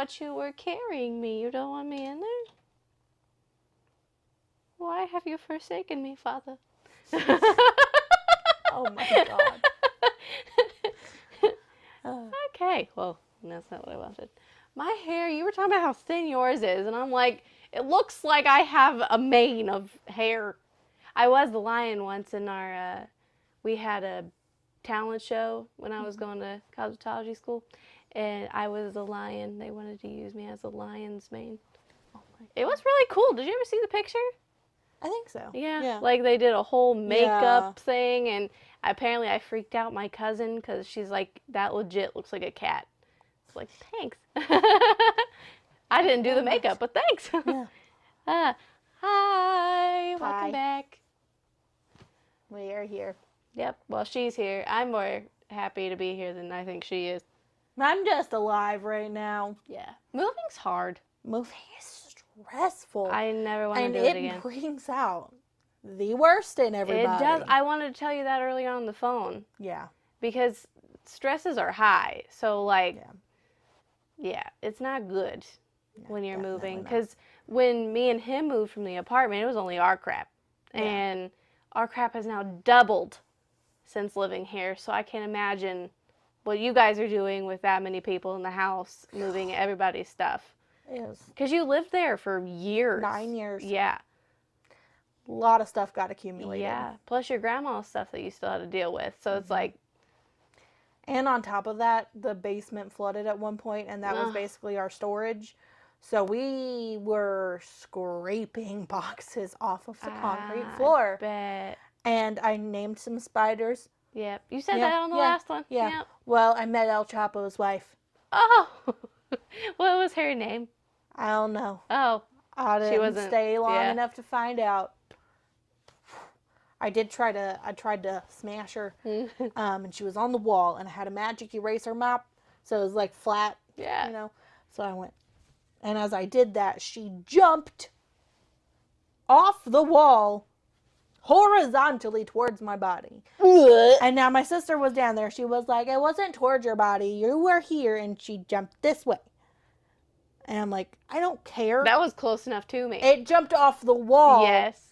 thought you were carrying me. You don't want me in there? Why have you forsaken me, Father? Oh my God. Okay, well, that's not what I wanted. My hair, you were talking about how thin yours is, and I'm like, it looks like I have a mane of hair. I was the lion once in our, we had a talent show when I was going to cosmetology school, and I was the lion. They wanted to use me as a lion's mane. Oh my God. It was really cool. Did you ever see the picture? I think so. Yeah. Like they did a whole makeup Yeah. thing, and apparently I freaked out my cousin because she's like, that legit looks like a cat. It's like, thanks. I didn't do the makeup, but thanks. Yeah. Hi, welcome back. We are here. Yep, well, she's here. I'm more happy to be here than I think she is. I'm just alive right now. Yeah. Moving's hard. Moving is stressful. I never want to do it again. And it brings out the worst in everybody. It does. I wanted to tell you that earlier on the phone. Yeah. Because stresses are high. So, like, yeah it's not good when you're moving. Because when me and him moved from the apartment, it was only our crap. Yeah. And our crap has now doubled since living here. So I can't imagine what you guys are doing with that many people in the house, moving everybody's stuff. Yes. Because you lived there for years. 9 years. Yeah. A lot of stuff got accumulated. Yeah. Plus your grandma's stuff that you still had to deal with. So it's like. And on top of that, the basement flooded at one point, and that was basically our storage. So we were scraping boxes off of the concrete floor. Bet. And I named some spiders. Yep. You said that on the last one. Yeah. Yep. Well, I met El Chapo's wife. Oh. What was her name? I don't know. Oh. I didn't stay long enough to find out. I tried to smash her, and she was on the wall, and I had a magic eraser mop, so it was like flat, you know. So I went, and as I did that, she jumped off the wall horizontally towards my body. And now my sister was down there. She was like, it wasn't towards your body. You were here, and she jumped this way. And I'm like, I don't care. That was close enough to me. It jumped off the wall. Yes.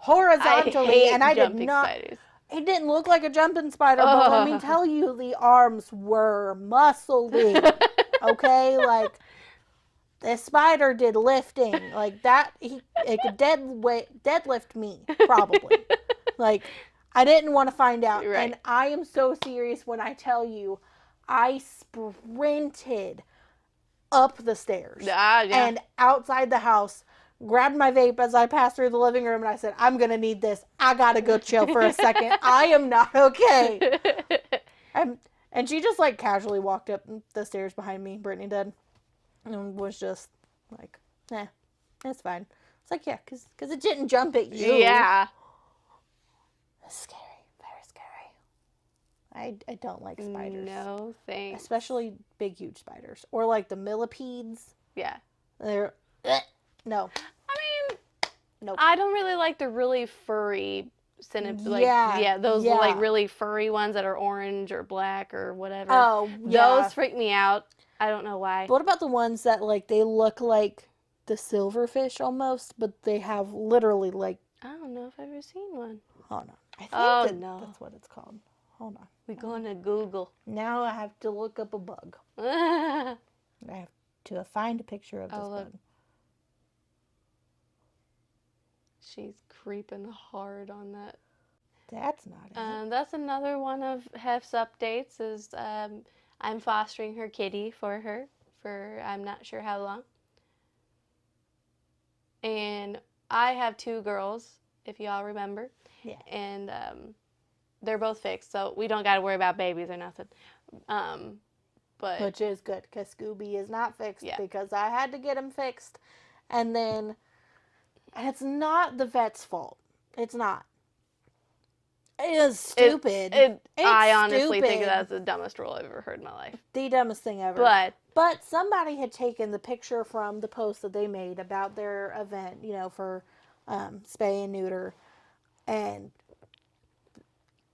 Horizontally, and I did not. Spiders. It didn't look like a jumping spider, but let me tell you, the arms were muscly. Okay, like the spider did lifting like that. It could deadlift me probably. Like I didn't want to find out, and I am so serious when I tell you, I sprinted up the stairs and outside the house. Grabbed my vape as I passed through the living room, and I said, I'm going to need this. I got to go chill for a second. I am not okay. And she just, like, casually walked up the stairs behind me, Brittany did, and was just like, that's fine. It's like, yeah, because it didn't jump at you. Yeah. It's scary. Very scary. I don't like spiders. No thanks. Especially big, huge spiders. Or, like, the millipedes. Yeah. They're... No. I mean, nope. I don't really like the really furry those like really furry ones that are orange or black or whatever. Oh, yeah. Those freak me out. I don't know why. But what about the ones that like they look like the silverfish almost, but they have literally like I don't know if I've ever seen one. Hold on. I think that's what it's called. Hold on. We're going to Google. Now I have to look up a bug. I have to find a picture of this bug. She's creeping hard on that. That's not it. That's another one of Heff's updates is I'm fostering her kitty for her for I'm not sure how long. And I have 2 girls, if y'all remember. Yeah. And they're both fixed, so we don't got to worry about babies or nothing. But which is good, because Scooby is not fixed because I had to get him fixed. And then... And it's not the vet's fault. It's not. It is stupid. I honestly think that's the dumbest rule I've ever heard in my life. The dumbest thing ever. But somebody had taken the picture from the post that they made about their event, for spay and neuter. And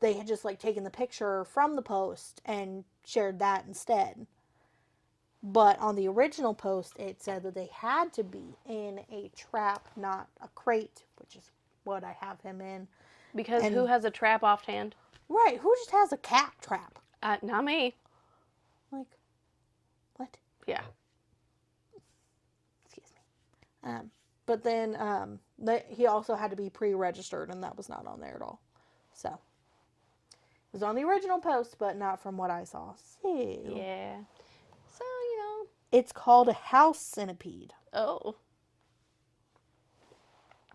they had just, taken the picture from the post and shared that instead. But on the original post, it said that they had to be in a trap, not a crate, which is what I have him in. Because who has a trap offhand? Right, who just has a cat trap? Not me. Like, what? Yeah. Excuse me. But then he also had to be pre-registered, and that was not on there at all. So, it was on the original post, but not from what I saw. So, yeah. So, you know. It's called a house centipede. Oh.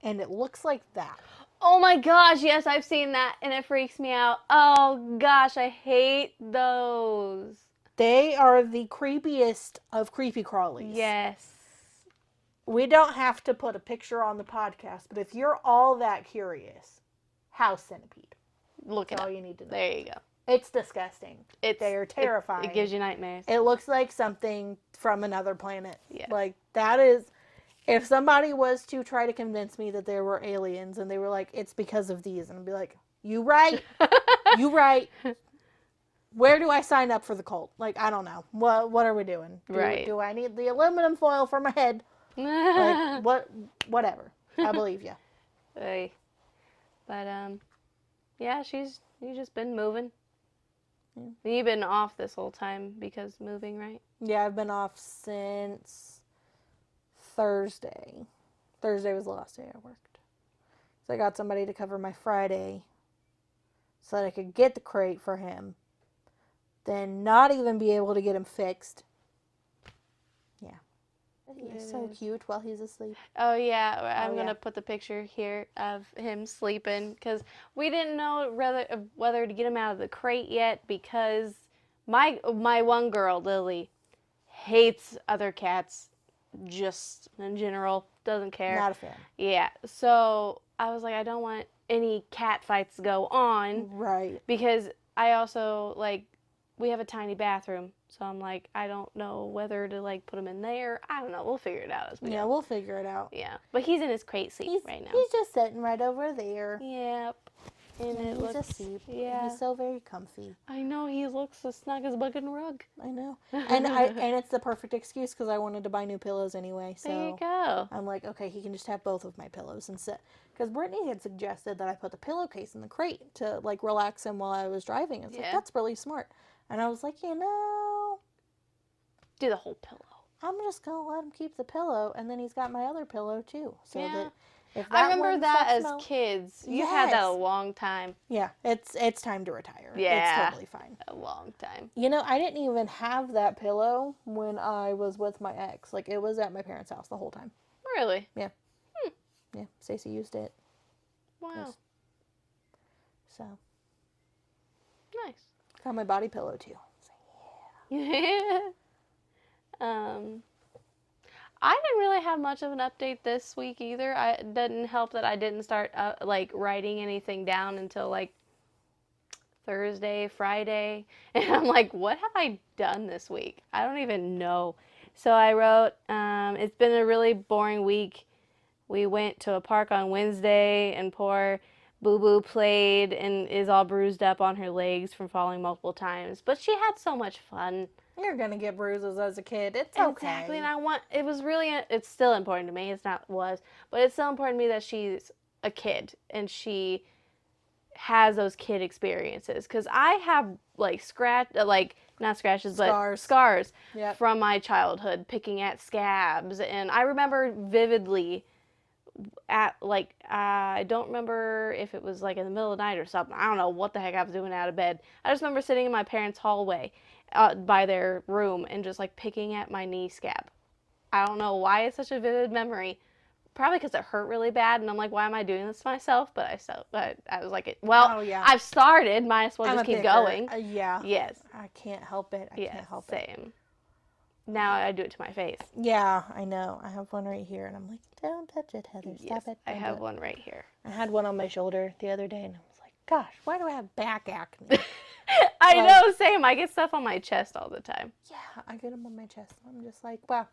And it looks like that. Oh my gosh, yes, I've seen that, and it freaks me out. Oh gosh, I hate those. They are the creepiest of creepy crawlies. Yes. We don't have to put a picture on the podcast, but if you're all that curious, house centipede. Look That's it all up. you need to know. There you go. It's disgusting. They are terrifying. It gives you nightmares. It looks like something from another planet. Yeah. Like, that is... If somebody was to try to convince me that there were aliens and they were like, it's because of these, and I'd be like, you right. You right. Where do I sign up for the cult? Like, I don't know. What are we doing? Do I need the aluminum foil for my head? Like, whatever. I believe you. Hey. But, yeah, you've just been moving. Yeah. You've been off this whole time because moving, right? Yeah, I've been off since Thursday. Thursday was the last day I worked. So I got somebody to cover my Friday so that I could get the crate for him. Then not even be able to get him fixed. Yeah. He's so cute while he's asleep. Oh, yeah. I'm going to put the picture here of him sleeping because we didn't know whether to get him out of the crate yet because my one girl, Lily, hates other cats. Just in general, doesn't care. Not a fan. Yeah, so I was like, I don't want any cat fights to go on. Right. Because I also, like, we have a tiny bathroom, so I'm like, I don't know whether to, like, put him in there. I don't know. We'll figure it out as we go. Yeah, we'll figure it out. Yeah, but he's in his crate sleep right now. He's just sitting right over there. Yep. And he's asleep. Yeah. He's so very comfy. I know, he looks as snug as a bug in a rug. I know. And it's the perfect excuse because I wanted to buy new pillows anyway. So there you go. I'm like, okay, he can just have both of my pillows and sit. Because Brittany had suggested that I put the pillowcase in the crate to, like, relax him while I was driving. It's like, that's really smart. And I was like, do the whole pillow. I'm just going to let him keep the pillow, and then he's got my other pillow, too. So that if that I remember that as kids. You had that a long time. Yeah, it's time to retire. Yeah. It's totally fine. A long time. You know, I didn't even have that pillow when I was with my ex. Like, it was at my parents' house the whole time. Really? Yeah. Yeah, Stacey used it. Wow. Yes. So. Nice. Got my body pillow, too. So, yeah. I didn't really have much of an update this week either. It didn't help that I didn't start like writing anything down until like Thursday, Friday, and I'm like, what have I done this week? I don't even know. So I wrote, it's been a really boring week. We went to a park on Wednesday and poor Boo Boo played and is all bruised up on her legs from falling multiple times, but she had so much fun. You're going to get bruises as a kid. It's okay. Exactly, and it's still important to me. But it's still important to me that she's a kid and she has those kid experiences. Because I have, like, not scratches, but scars from my childhood, picking at scabs. And I remember vividly I don't remember if it was, like, in the middle of the night or something. I don't know what the heck I was doing out of bed. I just remember sitting in my parents' hallway by their room and just, like, picking at my knee scab. I don't know why it's such a vivid memory. Probably because it hurt really bad, and I'm like, why am I doing this to myself? But I was like, I've started. Might as well just keep going. Yeah. Yes. I can't help it. I can't help it. Same. Now I do it to my face. Yeah, I know. I have one right here, and I'm like, don't touch it, Heather. Stop it. I have one right here. I had one on my shoulder the other day, and I was like, gosh, why do I have back acne? I know, same. I get stuff on my chest all the time. Yeah, I get them on my chest. I'm just like, wow,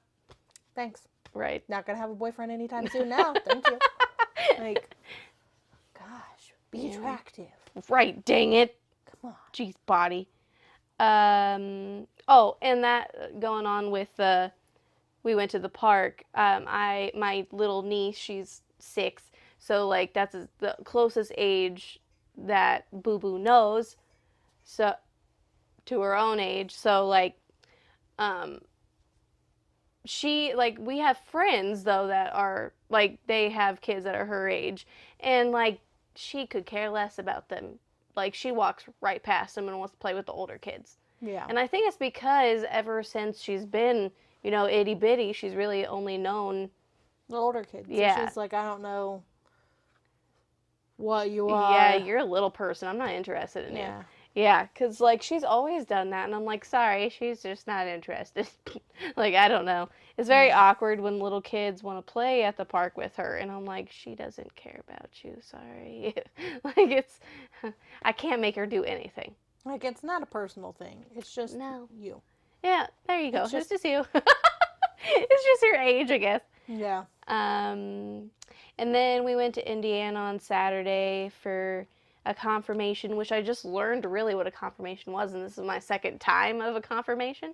thanks. Right. Not going to have a boyfriend anytime soon now. Thank you. Like, gosh, be attractive. Right, dang it. Come on. Jeez, body. Oh, and that going on with we went to the park. My little niece, she's 6, so like that's the closest age that Boo Boo knows, so to her own age. So like, um, she like we have friends though that are like they have kids that are her age, and like she could care less about them. Like she walks right past them and wants to play with the older kids. Yeah. And I think it's because ever since she's been, itty bitty, she's really only known The older kids. Yeah. And she's like, I don't know what you Yeah, are. you're a little person. I'm not interested in you. Yeah. Yeah, because, like, she's always done that, and I'm like, sorry, she's just not interested. Like, I don't know. It's very awkward when little kids want to play at the park with her, and I'm like, she doesn't care about you, sorry. Like, I can't make her do anything. Like, it's not a personal thing. It's just you. Yeah, there you go. It's just you. It's just your age, I guess. Yeah. And then we went to Indiana on Saturday for a confirmation, which I just learned really what a confirmation was, and this is my second time of a confirmation.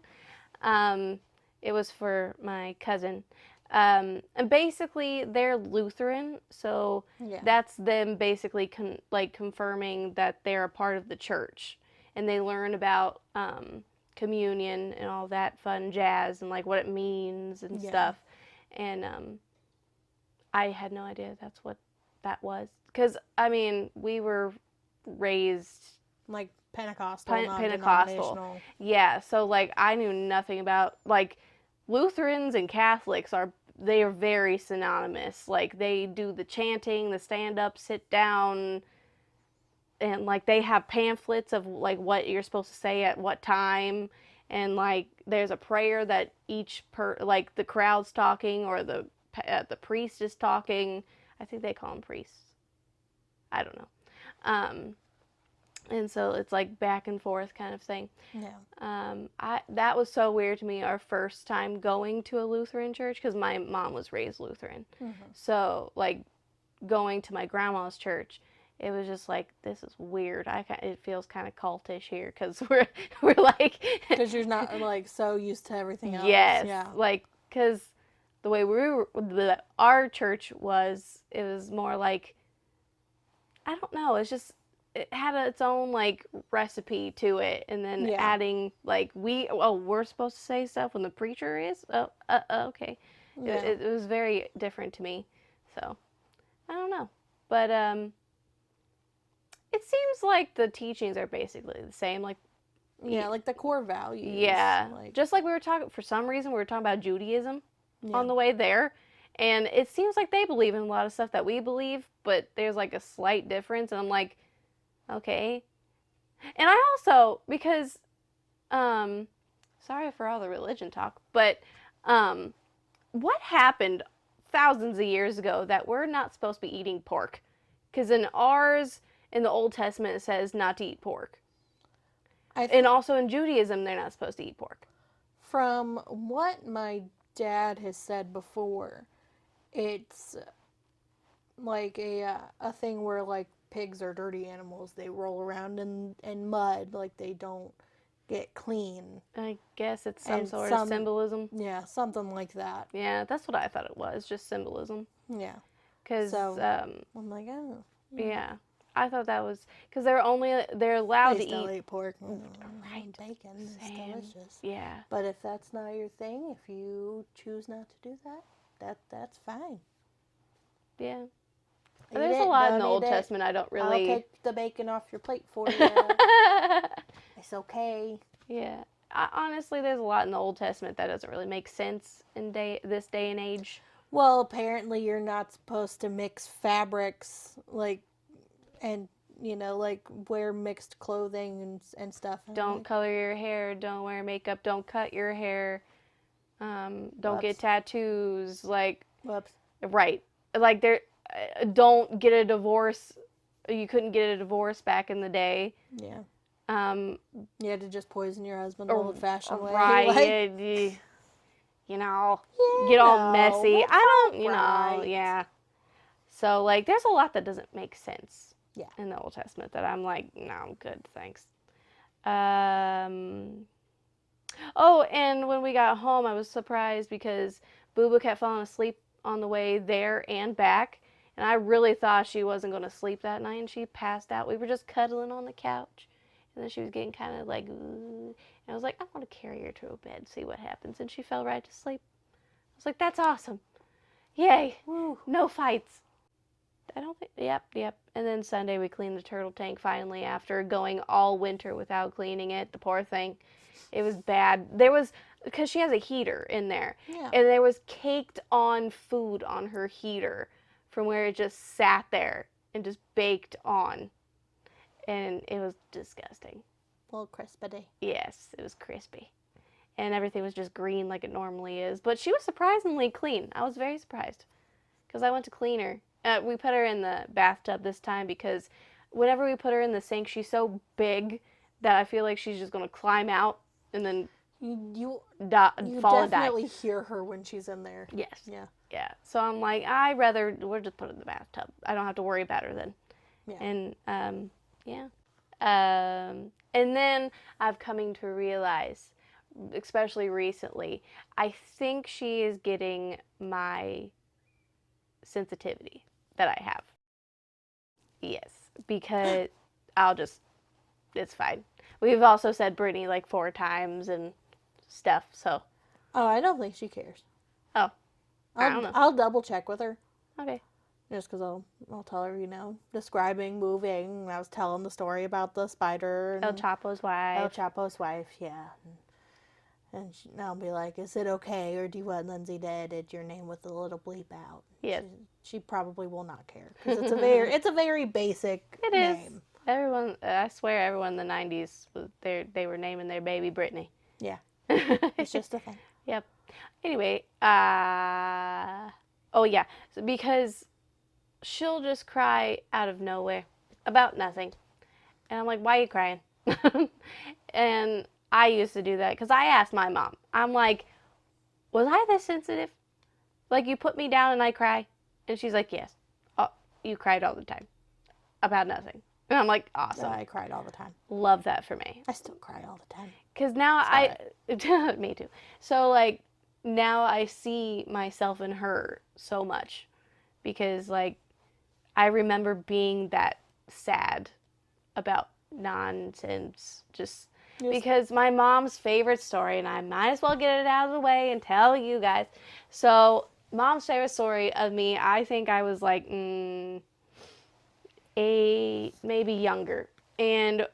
It was for my cousin. And basically, they're Lutheran, so that's them basically confirming that they're a part of the church, and they learn about communion and all that fun jazz and like what it means and stuff. And I had no idea that's what that was, because I mean we were raised like Pentecostal. Yeah, so like I knew nothing about, like, Lutherans and Catholics they are very synonymous. Like they do the chanting, the stand up, sit down, and like they have pamphlets of like what you're supposed to say at what time, and like there's a prayer that like the crowd's talking or the priest is talking. I think they call them priests. I don't know. And so it's like back and forth kind of thing. Yeah. That was so weird to me, our first time going to a Lutheran church, because my mom was raised Lutheran. Mm-hmm. So like going to my grandma's church, it was just like, this is weird. It feels kind of cultish here, because we're like, because you're not like so used to everything else. Yes. Yeah. Like, because the way our church was, it was more like, I don't know, it had its own like recipe to it, and then adding like we're supposed to say stuff when the preacher is. Okay. Yeah. It was very different to me, so I don't know, but it seems like the teachings are basically the same, like like the core values. Yeah, just like we were talking. For some reason, we were talking about Judaism on the way there, and it seems like they believe in a lot of stuff that we believe, but there's like a slight difference, and I'm like, okay. And I also, because sorry for all the religion talk, but what happened thousands of years ago that we're not supposed to be eating pork? Because in the Old Testament, it says not to eat pork. And also in Judaism, they're not supposed to eat pork. From what my dad has said before, it's like a thing where like pigs are dirty animals. They roll around in mud, like they don't get clean. I guess it's some sort of symbolism. Yeah, something like that. Yeah, that's what I thought it was, just symbolism. Yeah. Because I'm like, oh. Yeah. I thought that was because they're allowed to still eat pork. Right. Bacon. It's delicious. Yeah. But if that's not your thing, if you choose not to do that's fine. Yeah. There's a lot in the Old Testament I don't really. I'll take the bacon off your plate for you. It's okay. Yeah. Honestly, there's a lot in the Old Testament that doesn't really make sense in this day and age. Well, apparently you're not supposed to mix fabrics, like, and, like, wear mixed clothing and stuff. Don't color your hair. Don't wear makeup. Don't cut your hair. Don't get tattoos. Like, whoops. Right. Like, don't get a divorce. You couldn't get a divorce back in the day. Yeah. You had to just poison your husband the old-fashioned way. Right. Like, get all messy. I don't, yeah. So, like, there's a lot that doesn't make sense in the Old Testament that I'm like, no, I'm good, thanks. Oh, and when we got home, I was surprised because Boo Boo kept falling asleep on the way there and back. And I really thought she wasn't going to sleep that night, and she passed out. We were just cuddling on the couch. And then she was getting kind of like, ooh. And I was like, I want to carry her to a bed, see what happens. And she fell right to sleep. I was like, that's awesome. Yay. Woo. No fights. I don't think, yep. And then Sunday we cleaned the turtle tank finally after going all winter without cleaning it. The poor thing. It was bad. Because she has a heater in there. Yeah. And there was caked on food on her heater from where it just sat there and just baked on. And it was disgusting. A little crispy. Yes, it was crispy. And everything was just green like it normally is. But she was surprisingly clean. I was very surprised. Because I went to clean her. We put her in the bathtub this time because whenever we put her in the sink, she's so big that I feel like she's just going to climb out and then you fall and die. You definitely hear her when she's in there. Yes. Yeah. So I'm like, we'll just put her in the bathtub. I don't have to worry about her then. Yeah. And, yeah. And then I've coming to realize, especially recently, I think she is getting my sensitivity that I have. Yes, because it's fine. We've also said Brittany like 4 times and stuff, so. Oh, I don't think she cares. Oh, I don't know. I'll double check with her. Okay. Just because I'll tell her, describing, moving. I was telling the story about the spider. And El Chapo's wife. Yeah. And I'll be like, is it okay, or do you want Lindsey to edit your name with a little bleep out? Yes. She probably will not care, because it's a very basic name. Everyone, I swear everyone in the 90s, they were naming their baby Brittany. Yeah. It's just a thing. Yep. Anyway, oh yeah, because she'll just cry out of nowhere about nothing. And I'm like, why are you crying? And I used to do that because I asked my mom. I'm like, was I this sensitive? Like, you put me down and I cry? And she's like, yes. Oh, you cried all the time about nothing. And I'm like, awesome. Yeah, I cried all the time. Love that for me. I still cry all the time. Because now me too. So, like, now I see myself in her so much. Because, like, I remember being that sad about nonsense. Just because my mom's favorite story, and I might as well get it out of the way and tell you guys. So, mom's favorite story of me, I think I was like, maybe younger. And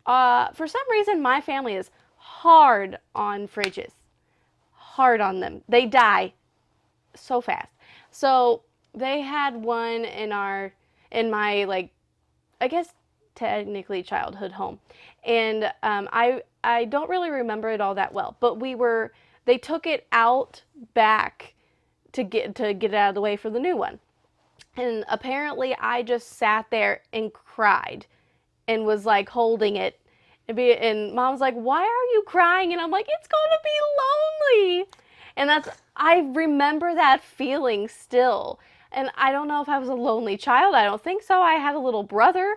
for some reason, my family is hard on fridges. Hard on them. They die so fast. So they had one in my, like, I guess technically childhood home. And I don't really remember it all that well. But they took it out back to get it out of the way for the new one. And apparently I just sat there and cried and was like holding it. And mom's like, why are you crying? And I'm like, it's going to be lonely. And I remember that feeling still. And I don't know if I was a lonely child. I don't think so. I had a little brother.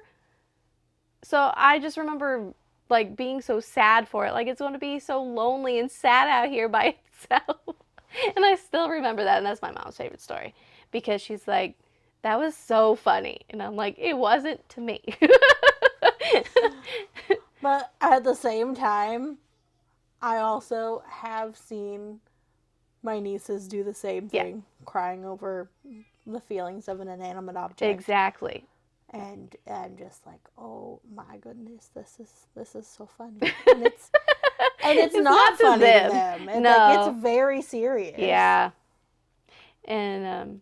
So I just remember like being so sad for it. Like, it's going to be so lonely and sad out here by itself. And I still remember that. And that's my mom's favorite story. Because she's like, that was so funny. And I'm like, it wasn't to me. But at the same time, I also have seen my nieces do the same thing, crying over the feelings of an inanimate object. Exactly. And I'm just like, oh my goodness, this is so funny. And it's not funny to them. And no. Like, it's very serious. Yeah. And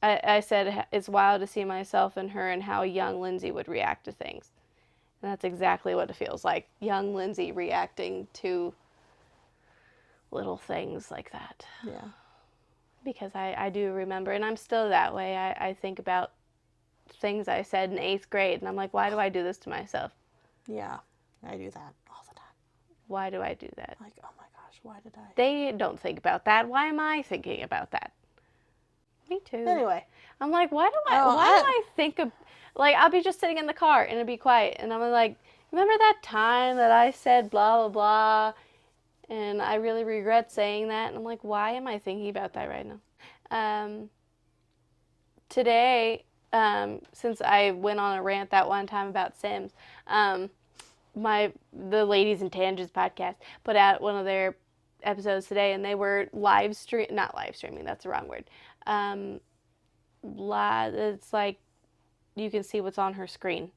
I said it's wild to see myself in her and how young Lindsey would react to things. And that's exactly what it feels like. Young Lindsey reacting to little things like that. Yeah. Because I do remember, and I'm still that way. I think about things I said in 8th grade, and I'm like, why do I do this to myself? Yeah, I do that all the time. Why do I do that? Like, oh my gosh, why did I? They don't think about that. Why am I thinking about that? Me too. Anyway. I'm like, why do I think of, like, I'll be just sitting in the car and it'll be quiet. And I'm like, remember that time that I said blah, blah, blah, and I really regret saying that? And I'm like, why am I thinking about that right now? Today, since I went on a rant that one time about Sims, the Ladies and Tangents podcast put out one of their episodes today, and they were not live streaming, that's the wrong word. It's like you can see what's on her screen.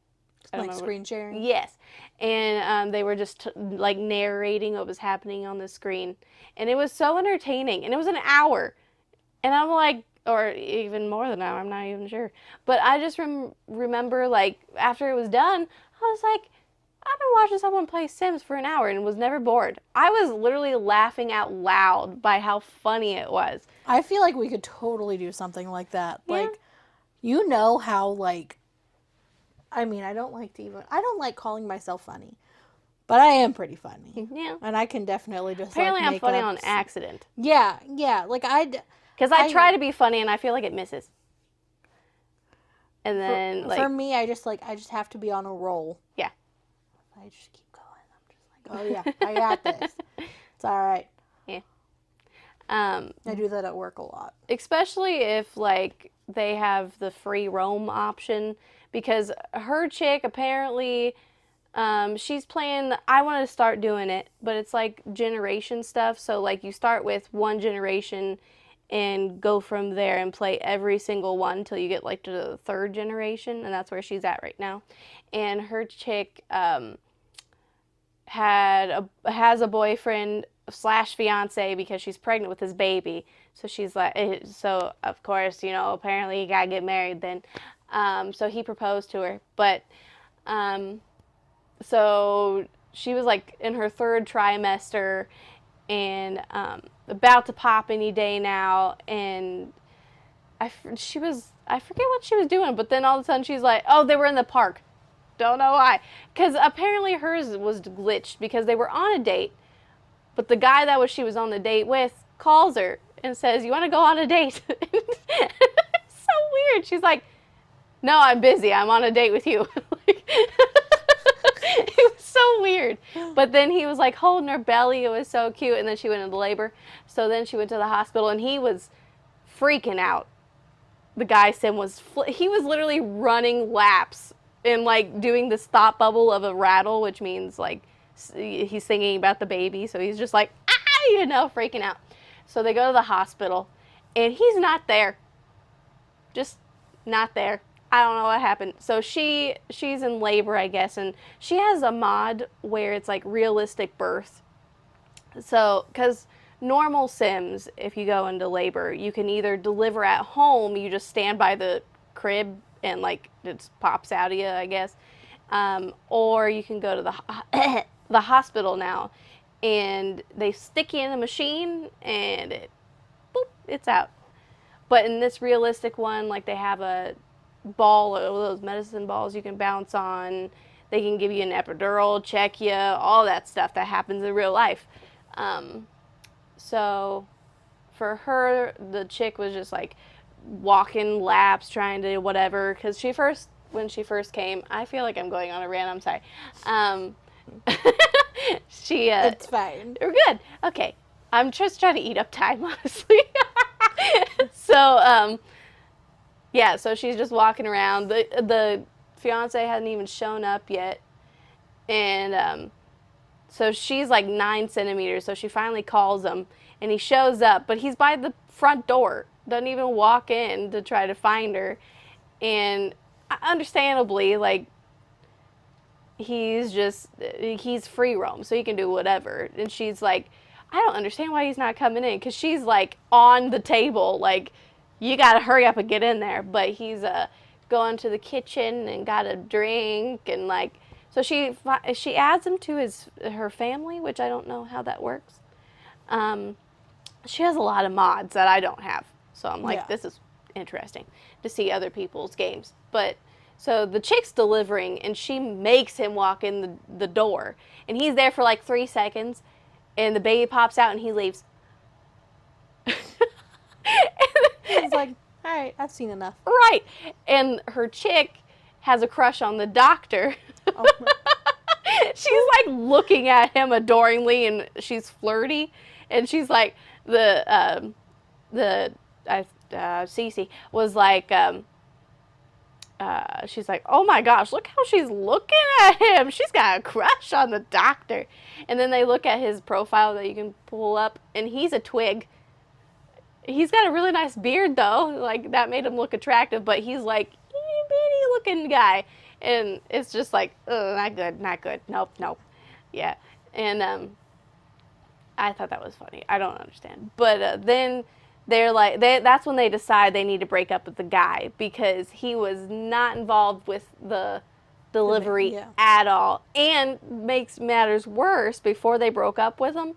Like screen sharing? Yes. And they were just like narrating what was happening on the screen. And it was so entertaining. And it was an hour. And I'm like, or even more than an hour, I'm not even sure. But I just remember, like, after it was done, I was like, I've been watching someone play Sims for an hour and was never bored. I was literally laughing out loud by how funny it was. I feel like we could totally do something like that. Yeah. Like, you know how, like, I mean, I don't like calling myself funny, but I am pretty funny. Yeah. And I can definitely just, apparently like, I'm funny on accident. Yeah. Like, because I try to be funny and I feel like it misses. And then, for me, I just have to be on a roll. Yeah. I just keep going. I'm just like, oh yeah, I got this. It's all right. Yeah. I do that at work a lot. Especially if, like, they have the free roam option, because her chick apparently, she's playing, I want to start doing it, but it's like generation stuff. So, like, you start with one generation and go from there and play every single one until you get, like, to the third generation, and that's where she's at right now. And her chick has a boyfriend / fiance because she's pregnant with his baby. So she's like, so of course, you know, apparently you gotta get married then. So he proposed to her, but so she was like in her third trimester and about to pop any day now, and I forget what she was doing, but then all of a sudden she's like, oh, they were in the park. Don't know why. Because apparently hers was glitched because they were on a date, but the guy that she was on the date with calls her and says, you want to go on a date? It's so weird. She's like, no, I'm busy. I'm on a date with you. It was so weird. But then he was like holding her belly. It was so cute. And then she went into labor. So then she went to the hospital and he was freaking out. The guy Sim was, he was literally running laps and like doing this thought bubble of a rattle, which means like he's thinking about the baby. So he's just like, you know, freaking out. So they go to the hospital and he's not there. Just not there. I don't know what happened. So she's in labor, I guess, and she has a mod where it's like realistic birth. So, because normal Sims, if you go into labor, you can either deliver at home, you just stand by the crib and like it pops out of you, I guess, or you can go to the hospital now, and they stick you in the machine and it's out. But in this realistic one, like they have a ball, or those medicine balls you can bounce on. They can give you an epidural, check you, all that stuff that happens in real life. So for her, the chick was just like walking laps, trying to whatever, because when she first came, I feel like I'm going on a rant, I'm sorry. It's fine. We're good. Okay. I'm just trying to eat up time, honestly. So, yeah, so she's just walking around. The fiance hadn't even shown up yet. And so she's like 9 centimeters. So she finally calls him. And he shows up. But he's by the front door. Doesn't even walk in to try to find her. And understandably, like, he's free roam. So he can do whatever. And she's like, I don't understand why he's not coming in. Because she's like on the table, like, you gotta hurry up and get in there. But he's going to the kitchen and got a drink and like, so she adds him to her family, which I don't know how that works. She has a lot of mods that I don't have, so I'm like, This is interesting to see other people's games. But so the chick's delivering and she makes him walk in the door, and he's there for like 3 seconds, and the baby pops out and he leaves. He's like, all right, I've seen enough. Right. And her chick has a crush on the doctor. Oh. looking at him adoringly, and she's flirty, and she's like Cece was like she's like, oh my gosh, look how she's looking at him. She's got a crush on the doctor. And then they look at his profile that you can pull up, and he's a twig. He's got a really nice beard, though. Like, that made him look attractive, but he's like, bitty looking guy. And it's just like, not good, not good. Nope, nope. Yeah. And I thought that was funny. I don't understand. But then they're like, that's when they decide they need to break up with the guy because he was not involved with the delivery at all. And makes matters worse, before they broke up with him,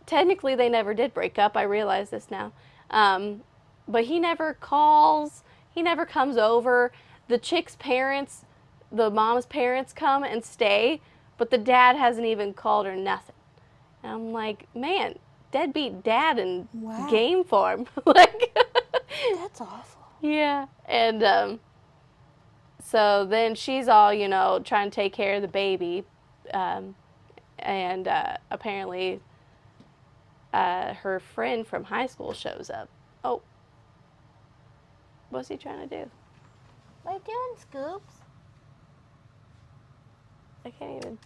technically they never did break up. I realize this now. But he never calls. He never comes over. The chick's parents, the mom's parents, come and stay, but the dad hasn't even called or nothing. And I'm like, man, deadbeat dad in game form. Like, that's awful. Yeah. And so then she's all, trying to take care of the baby. And apparently her friend from high school shows up. Oh. What's he trying to do? What are you doing, Scoops? I can't even.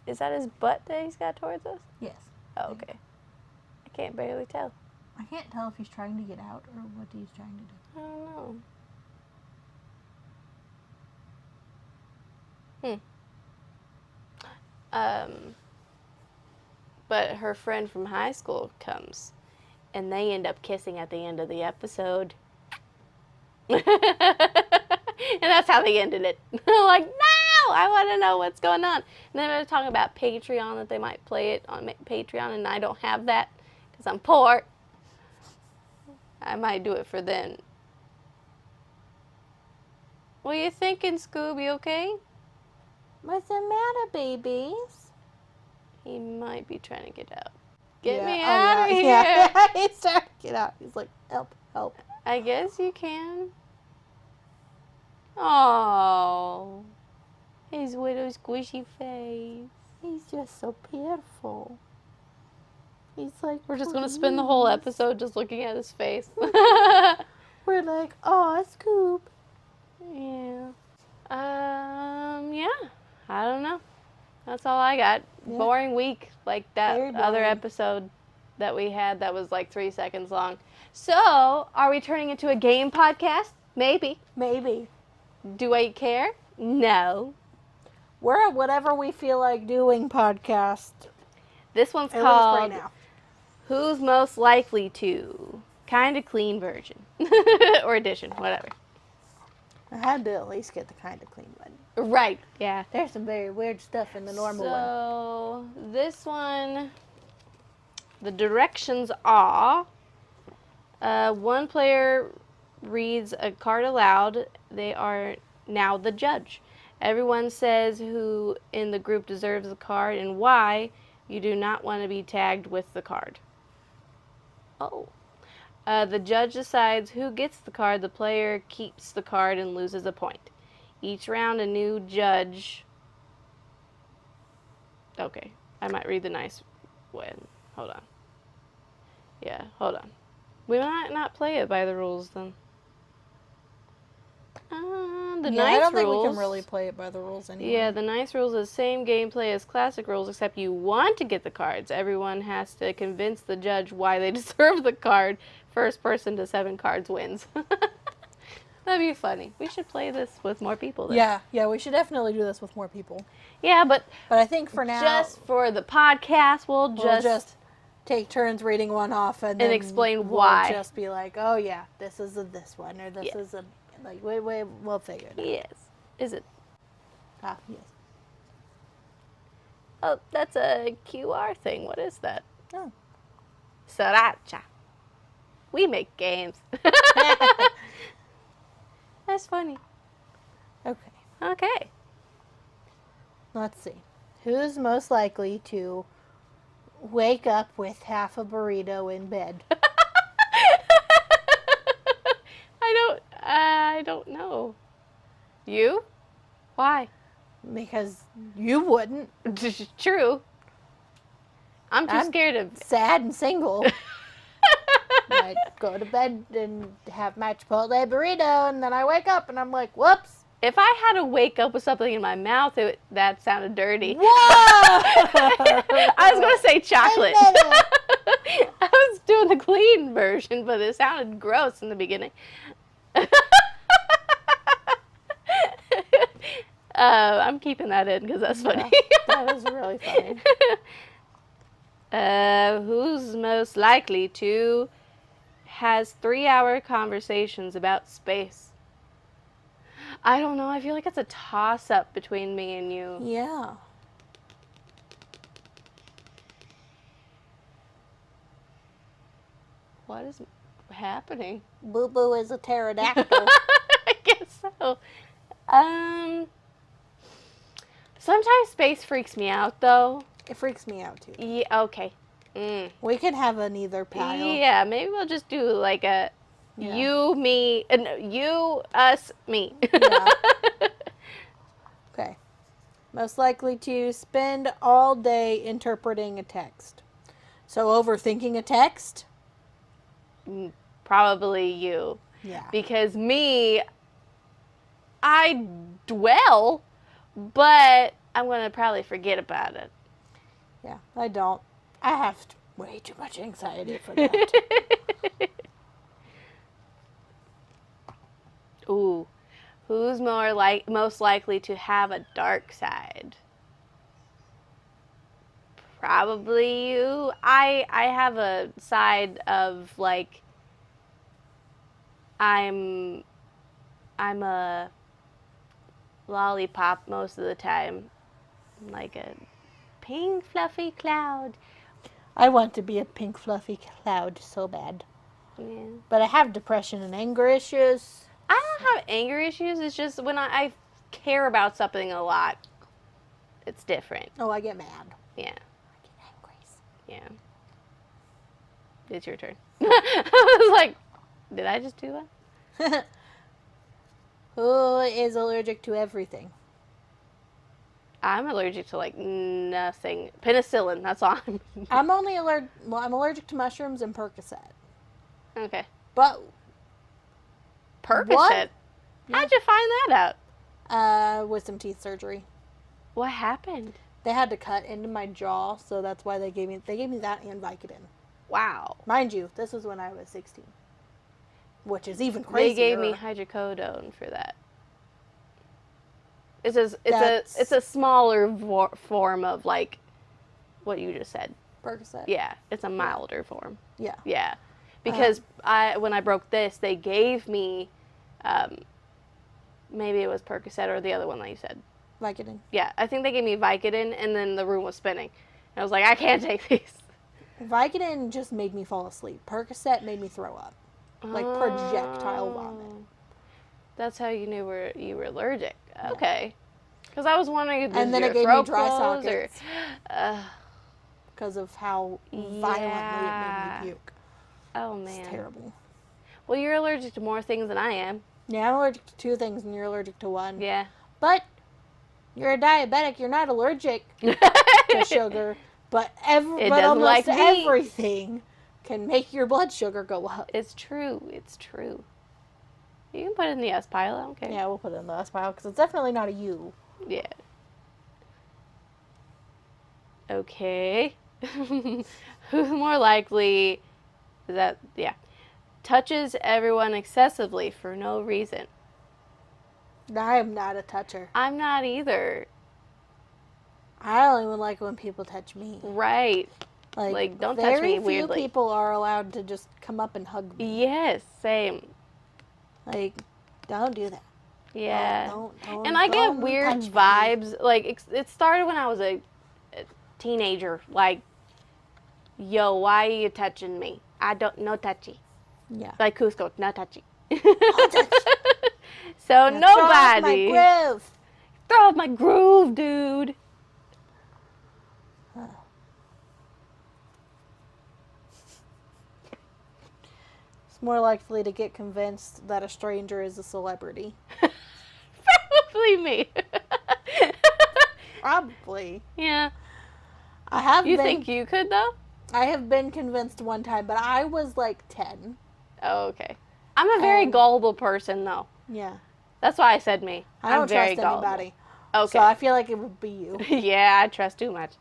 Is that his butt that he's got towards us? Yes. Oh, okay. I can't barely tell. I can't tell if he's trying to get out or what he's trying to do. I don't know. But her friend from high school comes, and they end up kissing at the end of the episode. And that's how they ended it. Like, no, I want to know what's going on. And then they're talking about Patreon, that they might play it on Patreon, and I don't have that because I'm poor. I might do it for them. What are you thinking, Scooby, okay? What's the matter, babies? He might be trying to get out. Get me out out of here. Yeah. He's trying to get out. He's like, help, help. I guess you can. Oh, his little squishy face. He's just so pitiful. He's like, we're just going to spend the whole episode just looking at his face. We're like, oh, Scoop. Yeah. Yeah. I don't know. That's all I got. Yeah. Boring week, like that other episode that we had that was like 3 seconds long. So, are we turning into a game podcast? Maybe. Maybe. Do I care? No. We're a whatever we feel like doing podcast. This one's called Who's Most Likely To? Kind of clean version. Or edition, whatever. I had to at least get the kind of clean one. Right, yeah. There's some very weird stuff in the normal one. So, this one, the directions are, one player reads a card aloud. They are now the judge. Everyone says who in the group deserves the card and why you do not want to be tagged with the card. Oh. The judge decides who gets the card. The player keeps the card and loses a point. Each round, a new judge... Okay. I might read the nice one. Hold on. Yeah, hold on. We might not play it by the rules, then. I don't think we can really play it by the rules anyway. Yeah, the nice rules is the same gameplay as classic rules, except you want to get the cards. Everyone has to convince the judge why they deserve the card. First person to 7 cards wins. That'd be funny. We should play this with more people then. Yeah, we should definitely do this with more people. Yeah, but I think for now, just for the podcast, we'll just take turns reading one off and then explain why. We'll just be like, oh yeah, this is this one, or this is a, like, we'll figure it out. Yes. Is it? Ah, yes. Oh, that's a QR thing. What is that? Oh. Sriracha. We make games. That's funny. Okay. Let's see. Who's most likely to wake up with half a burrito in bed? I don't know. You? Why? Because you wouldn't. True. I'm too scared of... sad and single. I go to bed and have my Chipotle burrito, and then I wake up and I'm like, whoops. If I had to wake up with something in my mouth, that sounded dirty. Whoa! I was going to say chocolate. I was doing the clean version, but it sounded gross in the beginning. I'm keeping that in because that's funny. That was really funny. Who's most likely to has 3-hour conversations about space? I don't know. I feel like it's a toss-up between me and you. Yeah. What is happening? Boo Boo is a pterodactyl. I guess so. Sometimes space freaks me out, though. It freaks me out, too. Yeah, okay. We could have an either pile. Yeah, maybe we'll just do like a you, me, you, us, me. Yeah. Okay. Most likely to spend all day interpreting a text. So overthinking a text? Probably you. Yeah. Because me, I dwell, but I'm going to probably forget about it. Yeah, I don't. I have way too much anxiety for that. Ooh. Who's most likely to have a dark side? Probably you. I have a side of like I'm a lollipop most of the time. I'm like a pink fluffy cloud. I want to be a pink fluffy cloud so bad. Yeah. But I have depression and anger issues. I don't have anger issues. It's just when I care about something a lot, it's different. Oh, I get mad. Yeah. I get angry. Yeah. It's your turn. I was like, did I just do that? Who is allergic to everything? I'm allergic to like nothing. Penicillin, that's all. I'm allergic to mushrooms and Percocet. Okay. But Percocet? What? How'd you find that out? With some teeth surgery. What happened? They had to cut into my jaw, so that's why they gave me that and Vicodin. Wow. Mind you, this was when I was 16. Which is even crazier. They gave me hydrocodone for that. It's a smaller form of like what you just said. Percocet. Yeah, it's a milder form. Yeah. Yeah. Because when I broke this, they gave me maybe it was Percocet or the other one that you said. Vicodin. Yeah, I think they gave me Vicodin, and then the room was spinning. And I was like, I can't take these. Vicodin just made me fall asleep. Percocet made me throw up. Like projectile vomit. That's how you knew you were allergic. Okay. Because I was wondering if and then it gave me dry sockets. Because of how violently it made me puke. Oh, man. It's terrible. Well, you're allergic to more things than I am. Yeah, I'm allergic to 2 things and you're allergic to 1. Yeah. But you're a diabetic. You're not allergic to sugar. But almost everything can make your blood sugar go up. It's true. It's true. You can put it in the S pile. I don't care. Yeah, we'll put it in the S pile because it's definitely not a U. Yeah. Okay. Who's more likely touches everyone excessively for no reason? I am not a toucher. I'm not either. I don't even like when people touch me. Right. Like don't touch me weirdly. Very few people are allowed to just come up and hug me. Yes, same. Like, don't do that. Yeah. Don't, and I get weird vibes. Like, it started when I was a teenager. Like, yo, why are you touching me? No touchy. Yeah. Like Cusco, no touchy. No touchy. So now nobody. Throw off my groove. Throw off my groove, dude. It's more likely to get convinced that a stranger is a celebrity. Probably me. Probably. Yeah. You think you could, though? I have been convinced one time, but I was like 10. Oh, okay. I'm a very gullible person, though. Yeah. That's why I said me. I don't very trust gullible. anybody. Okay. So I feel like it would be you. Yeah, I trust too much.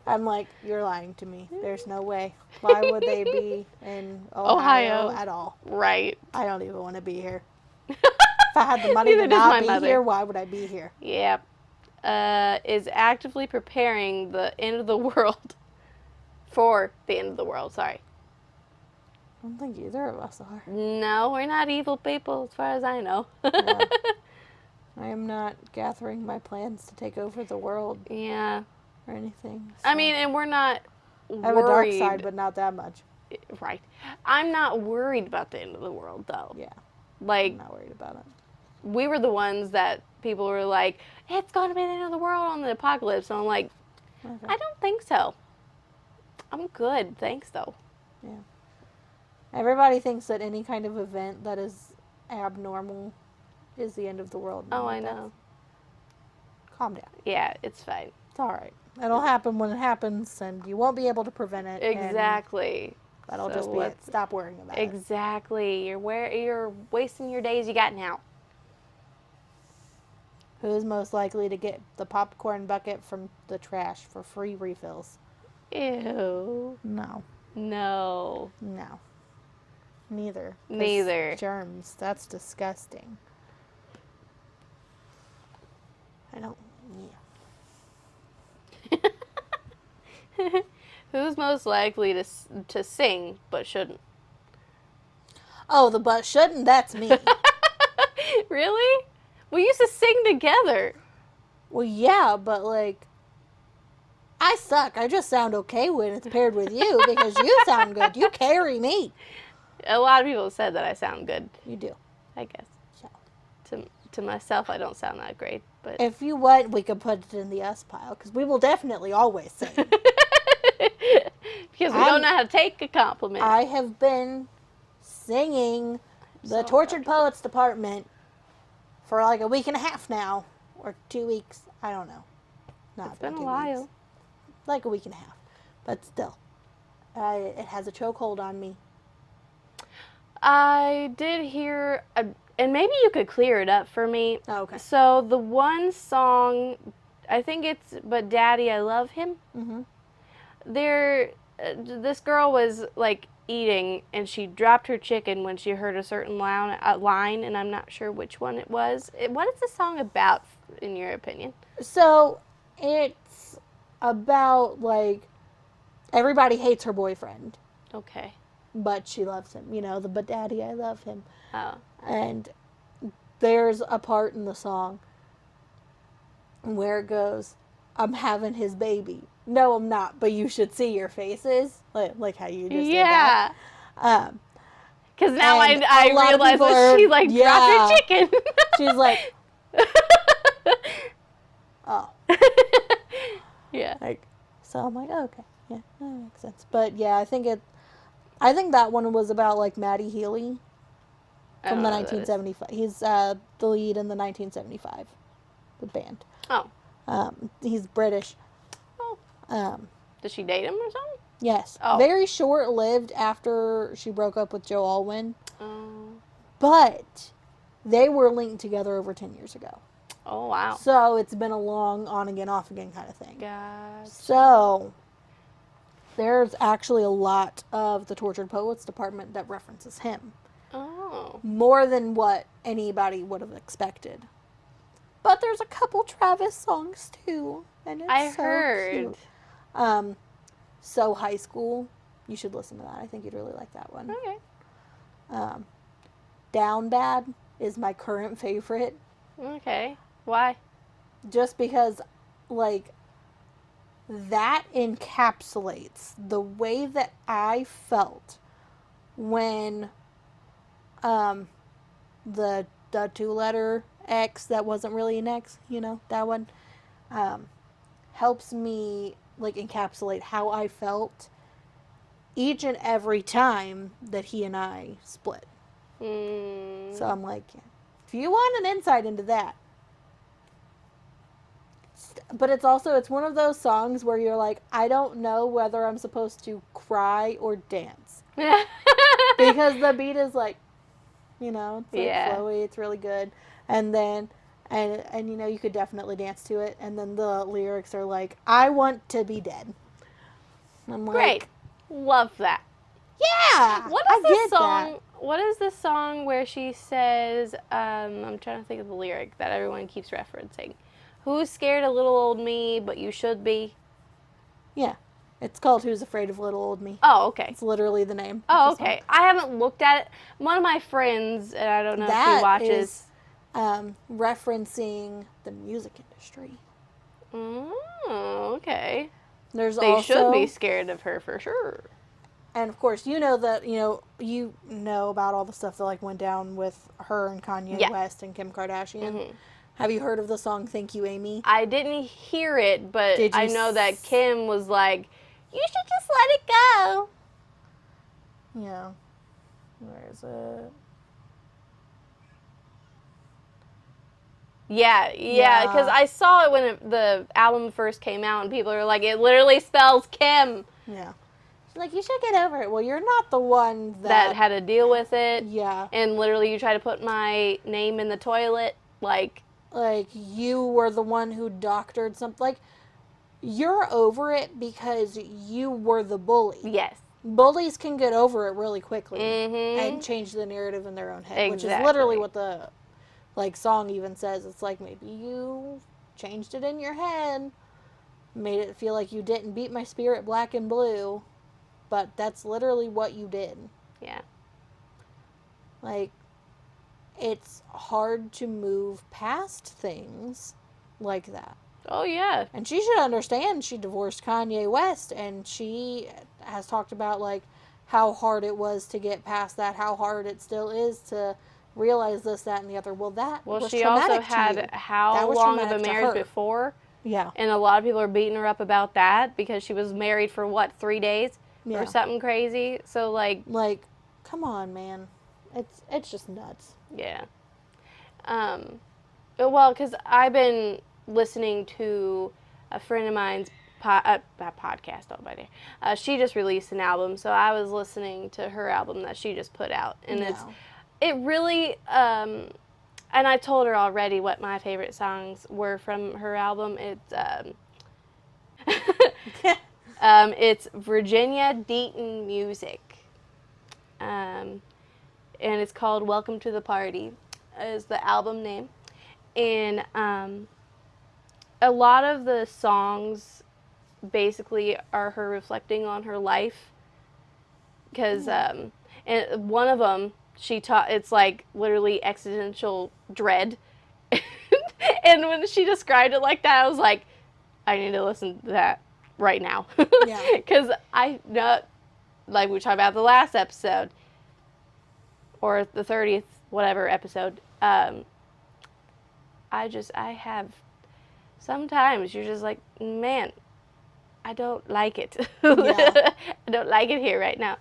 I'm like, you're lying to me. There's no way. Why would they be in Ohio at all? Right. I don't even want to be here. If I had the money to not be here, why would I be here? Yep. Is actively preparing the end of the world. For the end of the world, sorry. I don't think either of us are. No, we're not evil people as far as I know. Yeah. I am not gathering my plans to take over the world. Yeah. Or anything. So. I mean, and we're not worried. I have a dark side, but not that much. Right. I'm not worried about the end of the world, though. Yeah. Like, I'm not worried about it. We were the ones that people were like, it's going to be the end of the world on the apocalypse. And I'm like, okay. I don't think so. I'm good. Thanks, though. Yeah. Everybody thinks that any kind of event that is abnormal is the end of the world. Oh, I know. Calm down. Yeah, it's fine. It's all right. It'll happen when it happens, and you won't be able to prevent it. Exactly. That'll just be it. Stop worrying about it. Exactly. You're wasting your days you got now. Who's most likely to get the popcorn bucket from the trash for free refills? Ew. No. No. No. Neither. Neither. Germs. That's disgusting. I don't. Yeah. Who's most likely to sing but shouldn't? Oh, the but shouldn't? That's me. Really? We used to sing together. Well, yeah, but like, I suck. I just sound okay when it's paired with you because you sound good. You carry me. A lot of people have said that I sound good. You do. I guess. So. To myself, I don't sound that great. But if you want, we could put it in the us pile because we will definitely always sing. Because we don't know how to take a compliment. I have been singing the Tortured Poets Department for like a week and a half now, or 2 weeks. I don't know. It's been a while. Weeks. Like a week and a half, but still, it has a chokehold on me. I did hear, and maybe you could clear it up for me. Oh, okay. So the one song, I think it's "But Daddy, I Love Him." Mm-hmm. This girl was like eating, and she dropped her chicken when she heard a certain line, and I'm not sure which one it was. What is the song about, in your opinion? So it's about like everybody hates her boyfriend. Okay. But she loves him, but daddy, I love him. Oh. And there's a part in the song where it goes, I'm having his baby. No, I'm not, but you should see your faces. Like how you just did that. Because now I realize that she dropped her chicken. She's like, oh. Yeah. So I'm like, oh, okay. Yeah, that makes sense. But yeah, I think that one was about like Matty Healy from the 1975. He's the lead in the 1975, the band. Oh. He's British. Oh. Did she date him or something? Yes. Oh. Very short-lived after she broke up with Joe Alwyn. Oh. But they were linked together over 10 years ago. Oh, wow. So it's been a long on-again, off-again kind of thing. Gotcha. So there's actually a lot of the Tortured Poets Department that references him. Oh. More than what anybody would have expected. But there's a couple Travis songs too. And it's heard. Cute. So High School. You should listen to that. I think you'd really like that one. Okay. Down Bad is my current favorite. Okay. Why? Just because, that encapsulates the way that I felt when the two-letter X that wasn't really an X, that one, helps me, encapsulate how I felt each and every time that he and I split. So I'm like, if you want an insight into that, but it's also, it's one of those songs where you're like, I don't know whether I'm supposed to cry or dance. Because the beat is like, it's like flowy, it's really good. And then, and you could definitely dance to it. And then the lyrics are like, I want to be dead. I'm like, great. Love that. Yeah. What is this song? What is this song where she says, I'm trying to think of the lyric that everyone keeps referencing. Who's scared of little old me, but you should be? Yeah. It's called Who's Afraid of Little Old Me. Oh, okay. It's literally the name. Oh, okay. I haven't looked at it. One of my friends, and I don't know if she watches. Referencing the music industry. Oh, okay. They should be scared of her for sure. And of course, you know about all the stuff that like went down with her and Kanye West and Kim Kardashian. Mm-hmm. Have you heard of the song "Thank You, Amy"? I didn't hear it, but I know that Kim was like, "You should just let it go." Yeah. Where is it? Yeah, because I saw it when the album first came out, and people are like, "It literally spells Kim." Yeah. Like, you should get over it. Well, you're not the one that had to deal with it. Yeah. And literally you try to put my name in the toilet. Like, you were the one who doctored something. Like, you're over it because you were the bully. Yes. Bullies can get over it really quickly. Mm-hmm. And change the narrative in their own head. Exactly. Which is literally what the, song even says. It's like, maybe you changed it in your head. Made it feel like you didn't beat my spirit black and blue. But that's literally what you did. Yeah. Like, it's hard to move past things like that. Oh, yeah. And she should understand she divorced Kanye West, and she has talked about, like, how hard it was to get past that, how hard it still is to realize this, that, and the other. Well, that was she traumatic also had how long of a marriage before? Yeah. And a lot of people are beating her up about that because she was married for, 3 days? Yeah. Or something crazy. So, like, come on, man. It's just nuts. Yeah. Well, because I've been listening to a friend of mine's podcast. Oh, by there. She just released an album, so I was listening to her album that she just put out, and it really. And I told her already what my favorite songs were from her album. It's Virginia Deaton Music. And it's called Welcome to the Party is the album name. And a lot of the songs basically are her reflecting on her life. Because and one of them, it's like literally existential dread. And when she described it like that, I was like, I need to listen to that right now. Yeah. Because I know, like we talked about the last episode, or the 30th, whatever episode, I have, sometimes you're just like, man, I don't like it. Yeah. I don't like it here right now.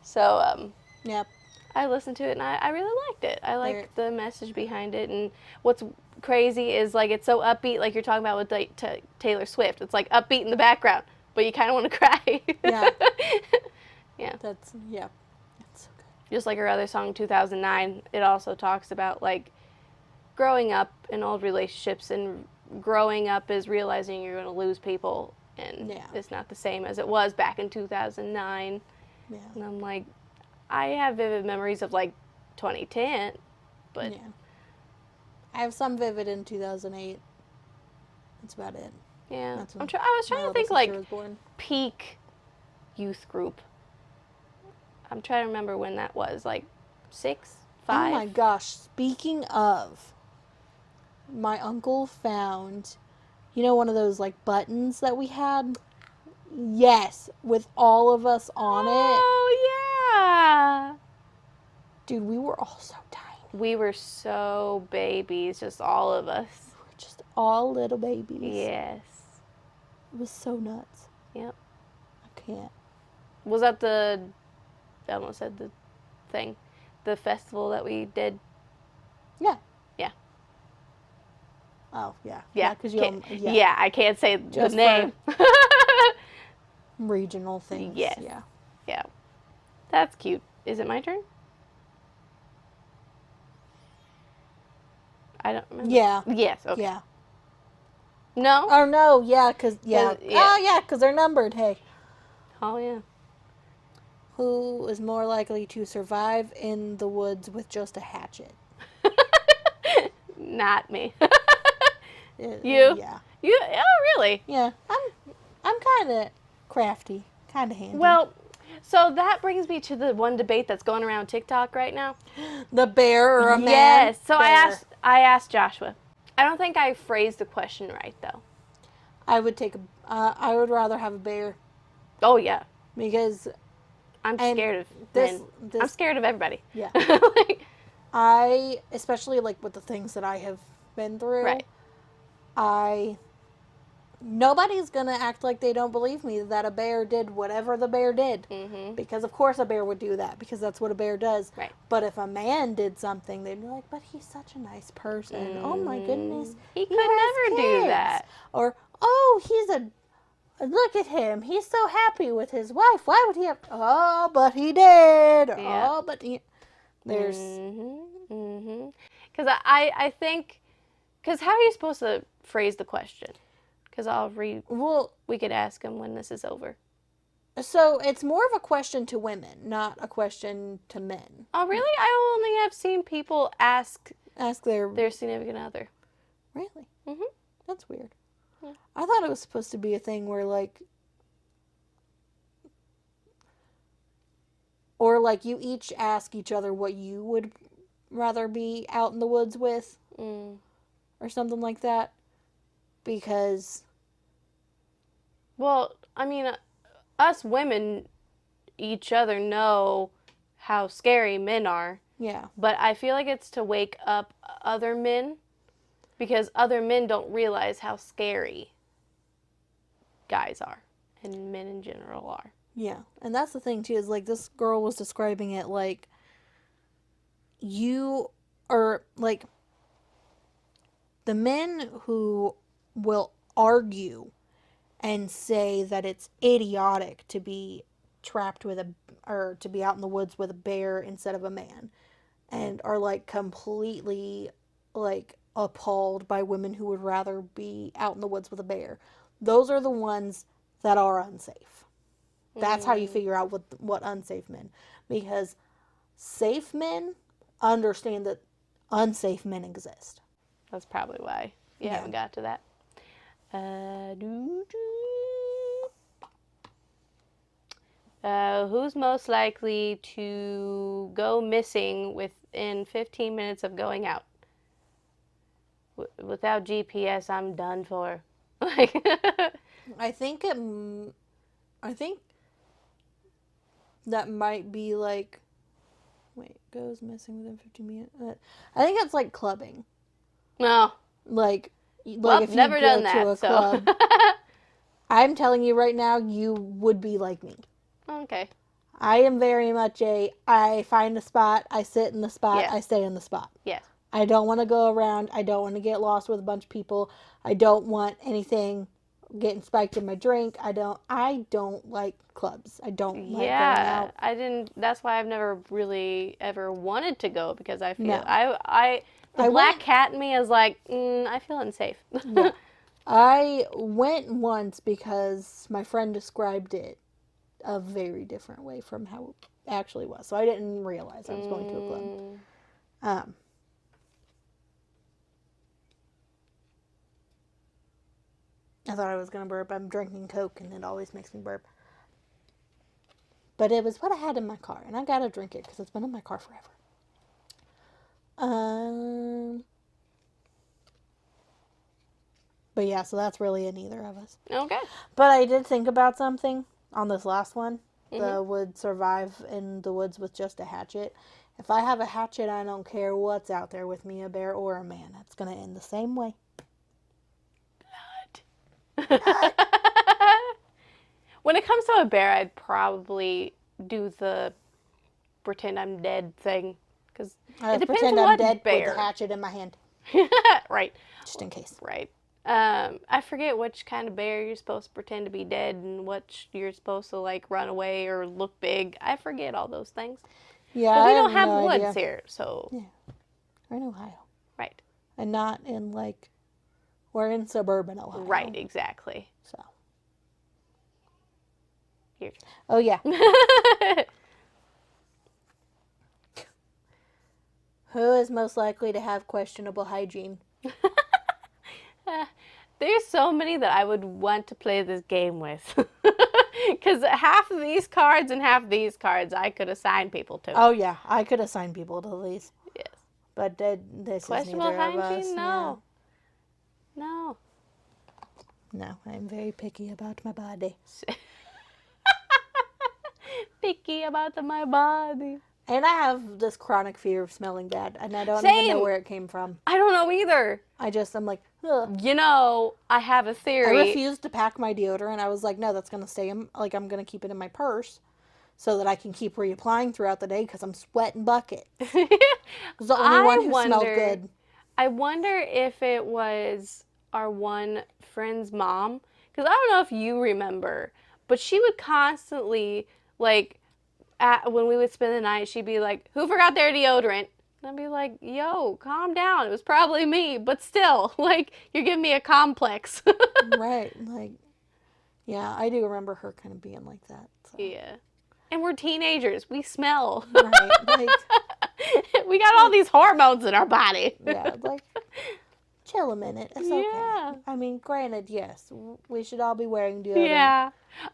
So, yep. I listened to it and I really liked it. I liked the message behind it. And what's crazy is, like, it's so upbeat, like you're talking about with Taylor Swift. It's like upbeat in the background, but you kind of want to cry. Yeah. Yeah. That's so good. Just like her other song, 2009, it also talks about, like, growing up in old relationships, and growing up is realizing you're going to lose people, and it's not the same as it was back in 2009. Yeah. And I'm like, I have vivid memories of, like, 2010, but... Yeah. I have some vivid in 2008. That's about it. Yeah. I was trying to think, like, peak youth group. I'm trying to remember when that was, like, 6, 5? Oh, my gosh. Speaking of, my uncle found, one of those, like, buttons that we had? Yes, with all of us on it. Oh, yeah. Dude, we were all so tiny. We were so babies, just all of us. We were just all little babies. Yes. It was so nuts. Yep. I can't. Was that I almost said the thing, the festival that we did? Yeah. Yeah. Oh, yeah. Yeah. Because yeah, I can't say Just the name. regional things. Yes. Yeah. Yeah. That's cute. Is it my turn? I don't remember. Yeah. Yes. Okay. Yeah. No? Oh, no. Yeah, because, yeah. yeah. Oh, yeah, because they're numbered. Hey. Oh, yeah. Who is more likely to survive in the woods with just a hatchet? Not me. You? Yeah. You? Oh, really? Yeah. I'm kind of crafty. Kind of handy. Well, so that brings me to the one debate that's going around TikTok right now. The bear or a man? Yes. So bear. I asked Joshua. I don't think I phrased the question right, though. I would rather have a bear. Oh, yeah. Because I'm scared of this. I'm scared of everybody. Yeah. Like, especially like with the things that I have been through. right. Nobody's gonna act like they don't believe me that a bear did whatever the bear did. Mm-hmm. Because of course a bear would do that, because that's what a bear does. Right. But if a man did something, they'd be like, but he's such a nice person. Mm-hmm. Oh my goodness. He could never do that. Or, oh, look at him. He's so happy with his wife. Why would he have, oh, but he did. Yeah. Oh, but he, there's. Mm-hmm. Mm-hmm. Because I think, because how are you supposed to phrase the question? Because we could ask him when this is over. So it's more of a question to women, not a question to men. Oh, really? I only have seen people ask their significant other. Really? Mm-hmm. That's weird. Yeah. I thought it was supposed to be a thing where you each ask each other what you would rather be out in the woods with, or something like that. Because, well, I mean, us women, each other know how scary men are. Yeah. But I feel like it's to wake up other men, because other men don't realize how scary guys are, and men in general are. Yeah. And that's the thing, too, is, this girl was describing it you are, the men who will argue and say that it's idiotic to be trapped or to be out in the woods with a bear instead of a man, and are completely appalled by women who would rather be out in the woods with a bear. Those are the ones that are unsafe. That's how you figure out what unsafe men, because safe men understand that unsafe men exist. That's probably why you haven't got to that. Who's most likely to go missing within 15 minutes of going out? Without GPS, I'm done for. I think that might be goes missing within 15 minutes. I think it's like clubbing. No. If you never go done to that, a so. club, I'm telling you right now, you would be like me. Okay. I am very much I find a spot, I sit in the spot, I stay in the spot. Yes. I don't want to go around. I don't want to get lost with a bunch of people. I don't want anything getting spiked in my drink. I don't like clubs. I don't like going out. I didn't. That's why I've never really ever wanted to go, because I feel the black cat in me is like, I feel unsafe. Yeah. I went once because my friend described it a very different way from how it actually was. So I didn't realize I was going to a club. I thought I was going to burp. I'm drinking Coke, and it always makes me burp. But it was what I had in my car, and I got to drink it because it's been in my car forever. But yeah, so that's really neither of us. Okay. But I did think about something on this last one. The would survive in the woods with just a hatchet. If I have a hatchet, I don't care what's out there with me, a bear or a man. It's going to end the same way. Blood. When it comes to a bear, I'd probably do the pretend I'm dead thing. Because it depends pretend on I'm what dead bear. with the hatchet in my hand. Right. Just in case. Right. I forget which kind of bear you're supposed to pretend to be dead and which you're supposed to, like, run away or look big. I forget all those things. Yeah, But we I don't have no woods idea. here, so. Yeah. We're in Ohio. Right. And not in, like, we're in suburban Ohio. Right, exactly. So. Here. Oh, yeah. Who is most likely to have questionable hygiene? There's so many that I would want to play this game with. Because half of these cards and half these cards I could assign people to. Oh, yeah. I could assign people to these. Yes. But this Questionable is neither of hygiene? us. No. Yeah. No. No, I'm very picky about my body. Picky about my body. And I have this chronic fear of smelling bad, and I don't Same. even know where it came from. I don't know either. I'm like, ugh. You know, I have a theory. I refused to pack my deodorant. I was like, no, that's going to stay in, like, I'm going to keep it in my purse so that I can keep reapplying throughout the day because I'm sweating buckets. I was the only one who smelled good. I wonder if it was our one friend's mom. Because I don't know if you remember, but she would constantly, like, when we would spend the night, she'd be like, who forgot their deodorant? And I'd be like, yo, calm down. It was probably me. But still, like, you're giving me a complex. Right. Like, yeah, I do remember her kind of being like that. So. Yeah. And we're teenagers. We smell. Right. Like, we got all these hormones in our body. Yeah, like, chill a minute. It's okay. Yeah. I mean, granted, yes, we should all be wearing deodorant. Yeah.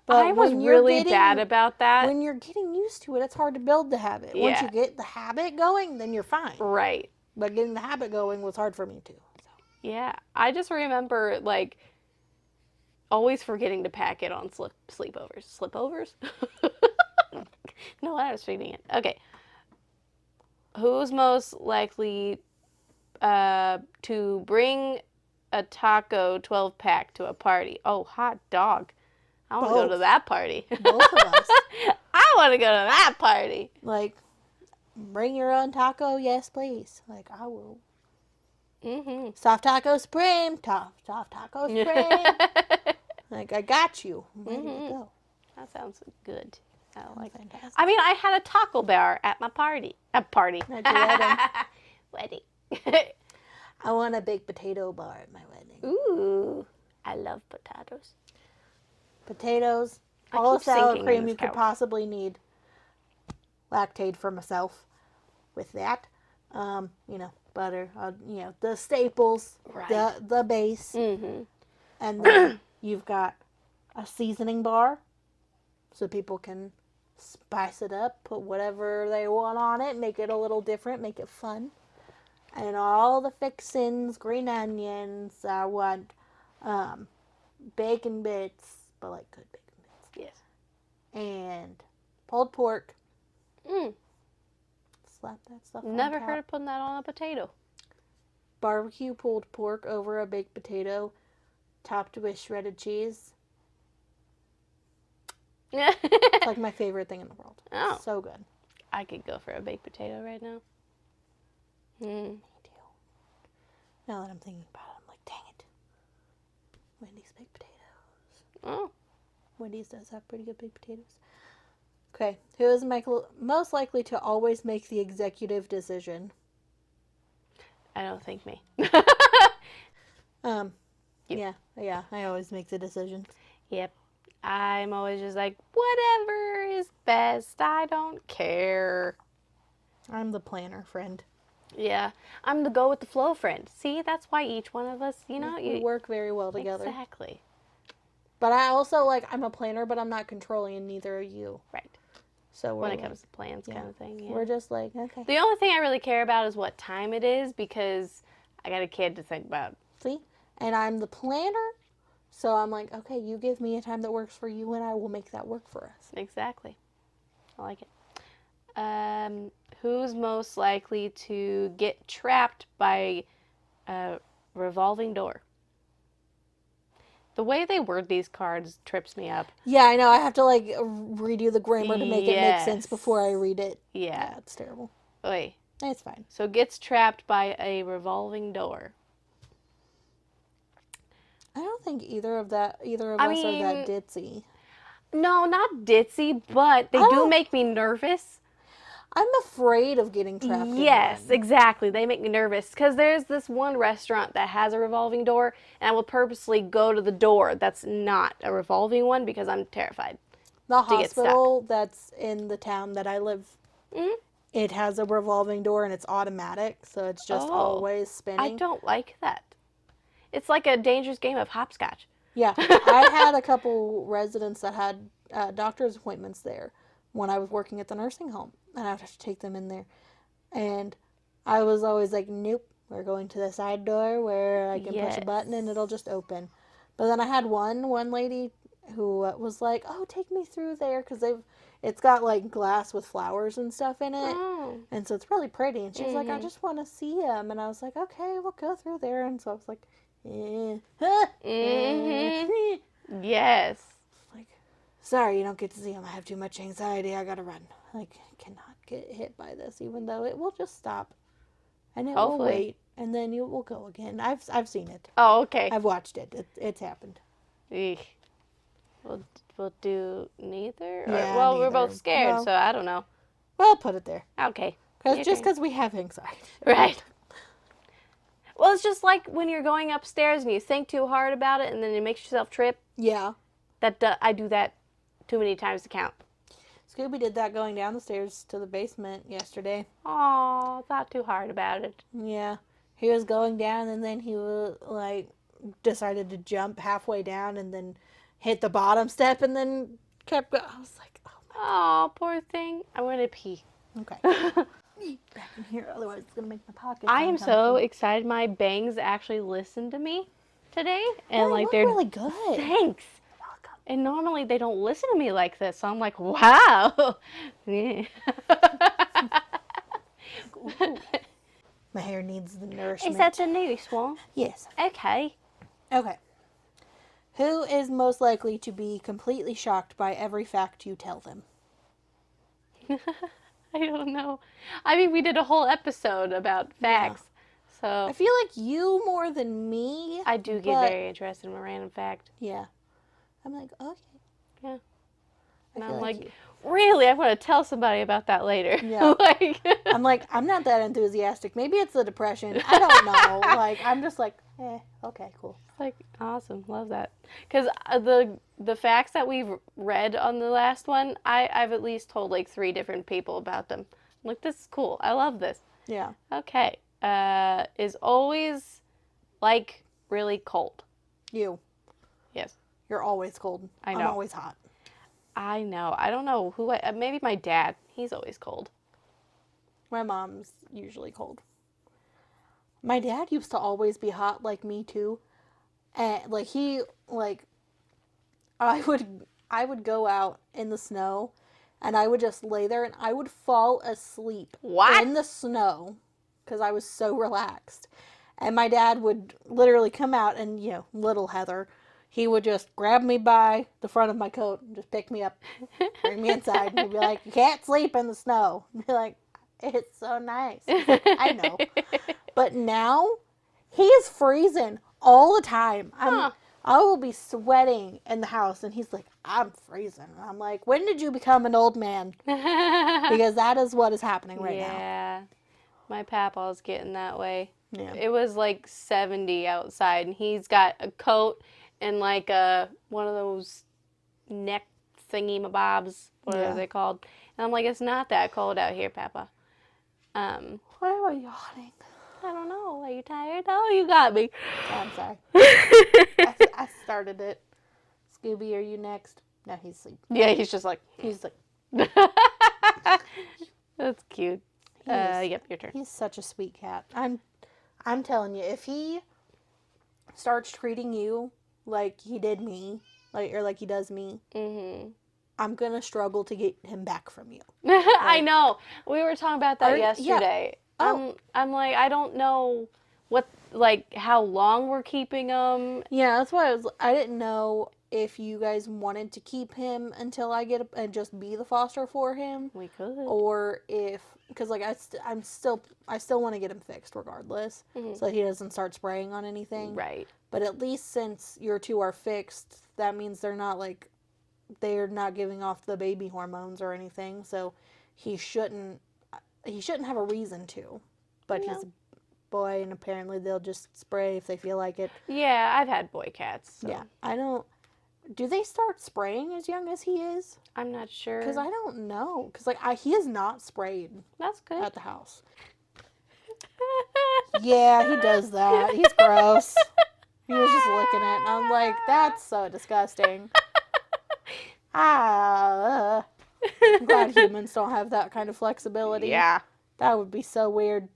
But I was really bad about that. When you're getting used to it, it's hard to build the habit. Yeah. Once you get the habit going, then you're fine. Right. But getting the habit going was hard for me too. So. Yeah. I just remember, like, always forgetting to pack it on sleepovers. Slipovers? No, I was reading it. Okay. Who's most likely to bring a taco 12-pack to a party? Oh, hot dog. I want to go to that party. Both of us. I want to go to that party. Like, bring your own taco? Yes, please. Like, I will. Mm-hmm. Soft taco supreme. Soft taco supreme. Like, I got you. I'm ready to go. That sounds good. I like it. Fantastic. I mean, I had a taco bar at my party. At your Wedding. I want a baked potato bar at my wedding. Ooh. I love potatoes. Potatoes, I all the keep sour sinking cream in you this could couch. possibly need. Lactate for myself with that. You know, butter, you know, the staples, Right. the base. Mm-hmm. And then you've got a seasoning bar so people can spice it up, put whatever they want on it, make it a little different, make it fun. And all the fixins, green onions, I want bacon bits, but like good bacon bits. Yes. And pulled pork. Mm. Slap that stuff on Never top. heard of putting that on a potato. Barbecue pulled pork over a baked potato, topped with shredded cheese. It's like my favorite thing in the world. Oh. So good. I could go for a baked potato right now. Mm. Me too. Now that I'm thinking about it, I'm like, dang it. Wendy's baked potatoes. Oh. Wendy's does have pretty good baked potatoes. Okay. Who is most likely to always make the executive decision? I don't think me. You. Yeah, I always make the decisions. Yep. I'm always just like, whatever is best. I don't care. I'm the planner friend. Yeah. I'm the go with the flow friend. See, that's why each one of us, you know, We work very well together. Exactly. But I also, like, I'm a planner, but I'm not controlling, and neither are you. Right. So When it comes to plans kind of thing. Yeah. We're just like, okay. The only thing I really care about is what time it is because I got a kid to think about. See? And I'm the planner, so I'm like, okay, you give me a time that works for you, and I will make that work for us. Exactly. I like it. Who's most likely to get trapped by a revolving door? The way they word these cards trips me up. Yeah, I know. I have to, like, redo the grammar to make it make sense Yes. before I read it. Yeah. It's terrible. Oy. It's fine. So gets trapped by a revolving door. I don't think either of us are that ditzy. No, not ditzy, but they do make me nervous. I'm afraid of getting trapped in one. Yes, exactly. They make me nervous because there's this one restaurant that has a revolving door, and I will purposely go to the door that's not a revolving one because I'm terrified. The hospital that's in the town that I live, it has a revolving door and it's automatic, so it's just always spinning. I don't like that. It's like a dangerous game of hopscotch. Yeah, I had a couple residents that had doctor's appointments there when I was working at the nursing home, and I would have to take them in there. And I was always like, nope, we're going to the side door where I can push a button and it'll just open. But then I had one lady who was like, oh, take me through there, because it's got like glass with flowers and stuff in it. Oh. And so it's really pretty. And she's like, I just want to see them. And I was like, okay, we'll go through there. And so I was like, Yes. Like, sorry, you don't get to see them. I have too much anxiety. I gotta run. Like, I cannot get hit by this, even though it will just stop, and it will wait, and then you will go again. I've seen it. Oh, okay. I've watched it. It's happened. Eek. We'll do neither. Yeah, well, we're both scared, so I don't know. Well, put it there. Okay. Because we have anxiety. Right. Well, it's just like when you're going upstairs and you think too hard about it and then it makes yourself trip. Yeah. I do that too many times to count. Scooby did that going down the stairs to the basement yesterday. Oh, thought too hard about it. Yeah. He was going down and then he was decided to jump halfway down and then hit the bottom step and then kept going. I was like, oh my God. Oh, poor thing. I'm going to pee. Okay. Back in here, otherwise it's gonna make my pocket. I am so excited. My bangs actually listened to me today, and they're really good. Thanks. You're welcome. And normally they don't listen to me like this, so I'm like, wow. My hair needs the nourishment. Is that the newest one? Yes. Okay. Okay. Who is most likely to be completely shocked by every fact you tell them? I don't know. I mean, we did a whole episode about facts, so... I feel like you more than me. I do get very interested in a random fact. Yeah. I'm like, okay. Yeah. And I'm like, really? I'm going to tell somebody about that later. Yeah. I'm like, I'm not that enthusiastic. Maybe it's the depression. I don't know. I'm just like, okay, cool. Awesome. Love that. Because the facts that we've read on the last one, I've at least told 3 different people about them. I'm like, this is cool. I love this. Yeah. Okay. Is always really cold. You. Yes. You're always cold. I know. I'm always hot. I know. I don't know who maybe my dad. He's always cold. My mom's usually cold. My dad used to always be hot like me too. And I would go out in the snow and I would just lay there and I would fall asleep in the snow because I was so relaxed. And my dad would literally come out and, little Heather, he would just grab me by the front of my coat and just pick me up, bring me inside, and he'd be like, you can't sleep in the snow. And be like, it's so nice. Like, I know. But now, he is freezing all the time. I will be sweating in the house, and he's like, I'm freezing. And I'm like, when did you become an old man? Because that is what is happening right now. Yeah. My papa's getting that way. Yeah. It was 70 outside, and he's got a coat and one of those neck thingy-mabobs, what are they called? And I'm like, it's not that cold out here, Papa. Why am I yawning? I don't know. Are you tired? Oh, you got me. I'm sorry. I started it. Scooby, are you next? No, he's asleep. Yeah, he's just like... He's like... That's cute. Yep, your turn. He's such a sweet cat. I'm telling you, if he starts treating you like he did me, or like he does me, I'm going to struggle to get him back from you. I know. We were talking about that yesterday. Yeah. Oh. I'm like, I don't know how long we're keeping them. Yeah, that's why I didn't know if you guys wanted to keep him until I get and just be the foster for him. We could. Or if, because like I still want to get him fixed regardless, so that he doesn't start spraying on anything. Right. But at least since your two are fixed, that means they're not giving off the baby hormones or anything. So he shouldn't have a reason to. But he's a boy, and apparently they'll just spray if they feel like it. Yeah, I've had boy cats. So. Yeah, do they start spraying as young as he is? I'm not sure. Because I don't know. Because he is not sprayed. That's good. At the house. Yeah, he does that. He's gross. He was just licking it, and I'm like, that's so disgusting. I'm glad humans don't have that kind of flexibility. Yeah. That would be so weird.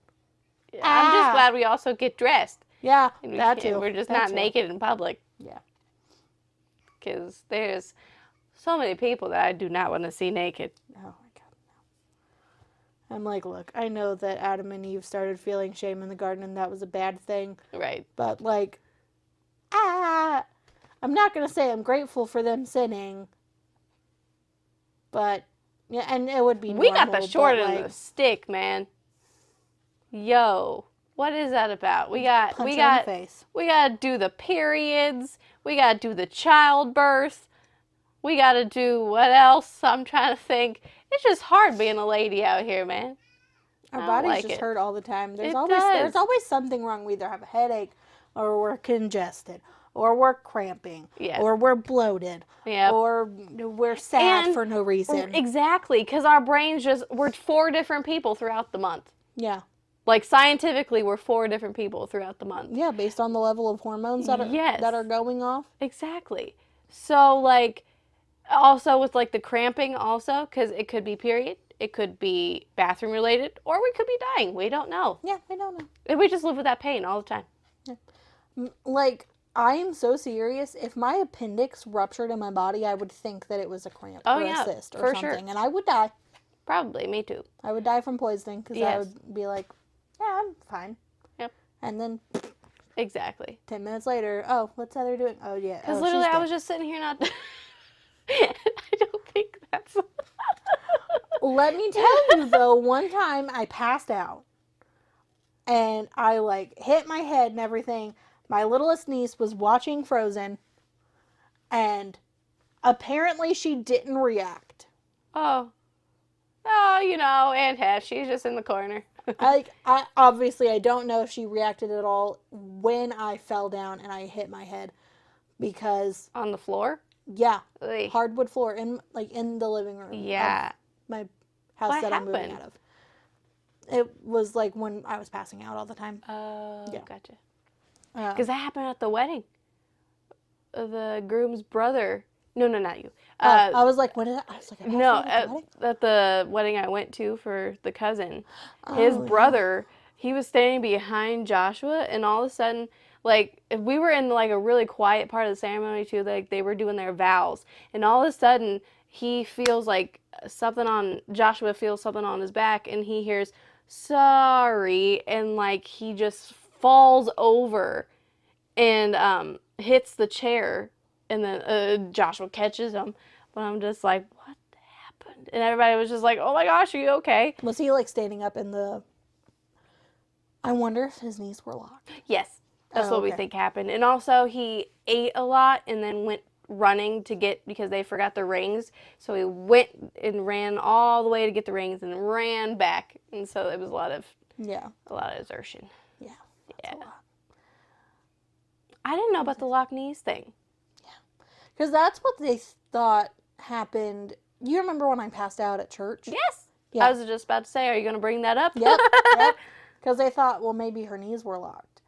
Yeah, I'm just glad we also get dressed. Yeah, that too. We're just not naked in public. Yeah. Because there's so many people that I do not want to see naked. Oh my God, no. I'm like, look, I know that Adam and Eve started feeling shame in the garden and that was a bad thing. Right. But like, I'm not going to say I'm grateful for them sinning. But, yeah, and it would be normal. We got the short end of the stick, man. Yo. What is that about? We got to do the periods. We got to do the childbirth. We got to do what else? I'm trying to think. It's just hard being a lady out here, man. Our bodies just hurt all the time. There's always something wrong. We either have a headache, or we're congested, or we're cramping, or we're bloated, or we're sad for no reason. Exactly, because our brains we're 4 different people throughout the month. Yeah. Like, scientifically, we're 4 different people throughout the month. Yeah, based on the level of hormones that are going off. Exactly. So, like, also with, like, the cramping also, because it could be period, it could be bathroom related, or we could be dying. We don't know. Yeah, we don't know. And we just live with that pain all the time. Yeah. Like, I am so serious. If my appendix ruptured in my body, I would think that it was a cramp or a cyst or something, and I would die. Probably, me ttoo. I would die from poisoning because I would be like, yeah, I'm fine. Yep. And then... Exactly. 10 minutes later, oh, what's Heather doing? Oh, yeah. Because literally I was just sitting here not... I don't think that's... Let me tell you, though, one time I passed out. And I, like, hit my head and everything. My littlest niece was watching Frozen. And apparently she didn't react. Oh, Aunt Heff, she's just in the corner. I obviously, I don't know if she reacted at all when I fell down and I hit my head. Because... On the floor? Yeah. Oy. Hardwood floor in the living room. Yeah. My house that I'm moving out of. It was like when I was passing out all the time. Oh, yeah. Gotcha. Because that happened at the wedding. The groom's brother. No, not you. I was like, what did I was like, at the wedding I went to for the cousin. His brother, he was standing behind Joshua, and all of a sudden, like, we were in, like, a really quiet part of the ceremony, too. Like, they were doing their vows. And all of a sudden, he feels like Joshua feels something on his back, and he hears, sorry, and, like, he just falls over and hits the chair, and then Joshua catches him. But I'm just like, what happened? And everybody was just like, oh my gosh, are you okay? Was he, like, standing up in the... I wonder if his knees were locked. Yes. That's what we think happened. And also, he ate a lot and then went running because they forgot the rings. So he went and ran all the way to get the rings and ran back. And so it was a lot of exertion. Yeah. Yeah. I didn't know about the locked knees thing. Yeah. Because that's what they thought happened. You remember when I passed out at church? Yes. Yeah. I was just about to say, are you going to bring that up? Yep. Because they thought, well, maybe her knees were locked.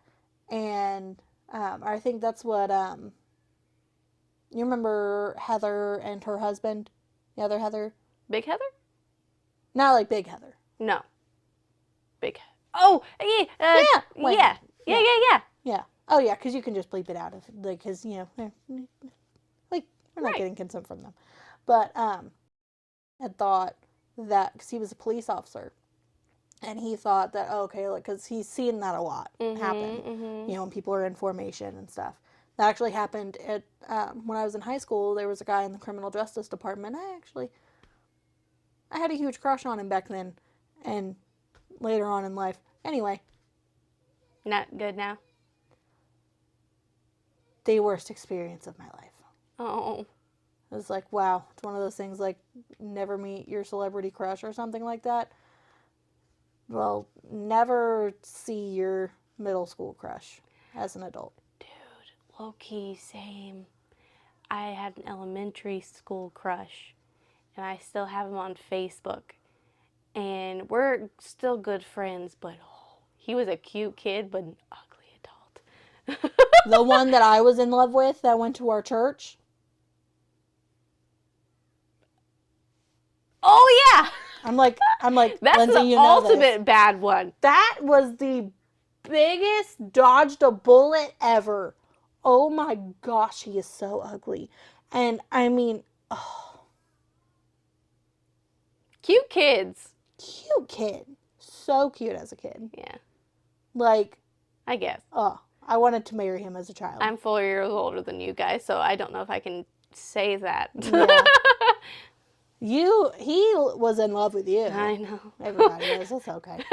And I think that's what, you remember Heather and her husband? The other Heather? Big Heather? Not like Big Heather. No. Big Heather. Oh, yeah. Yeah. Oh, yeah, because you can just bleep it out. Because, we're not getting consent from them. But had thought that, because he was a police officer, and he thought that, because he's seen that a lot happen, when people are in formation and stuff. That actually happened at when I was in high school. There was a guy in the criminal justice department. I had a huge crush on him back then, and later on in life. Anyway, Not good now? the worst experience of my life. Oh. It was like, wow. It's one of those things like never meet your celebrity crush or something like that. Well, never see your middle school crush as an adult. Dude, low-key, same. I had an elementary school crush, and I still have him on Facebook. And we're still good friends, but he was a cute kid, but an ugly adult. The one that I was in love with that went to our church. Oh, yeah! I'm like, That's Lindsey, the you know ultimate this. bad one. That was the biggest dodged a bullet ever. Oh my gosh, he is so ugly. And I mean, oh, Cute kids. cute kid. So cute as a kid. Yeah, Like, I guess. oh, I wanted to marry him as a child. I'm 4 years older than you guys, so I don't know if I can say that. Yeah. He was in love with you. I know. Everybody is. It's okay.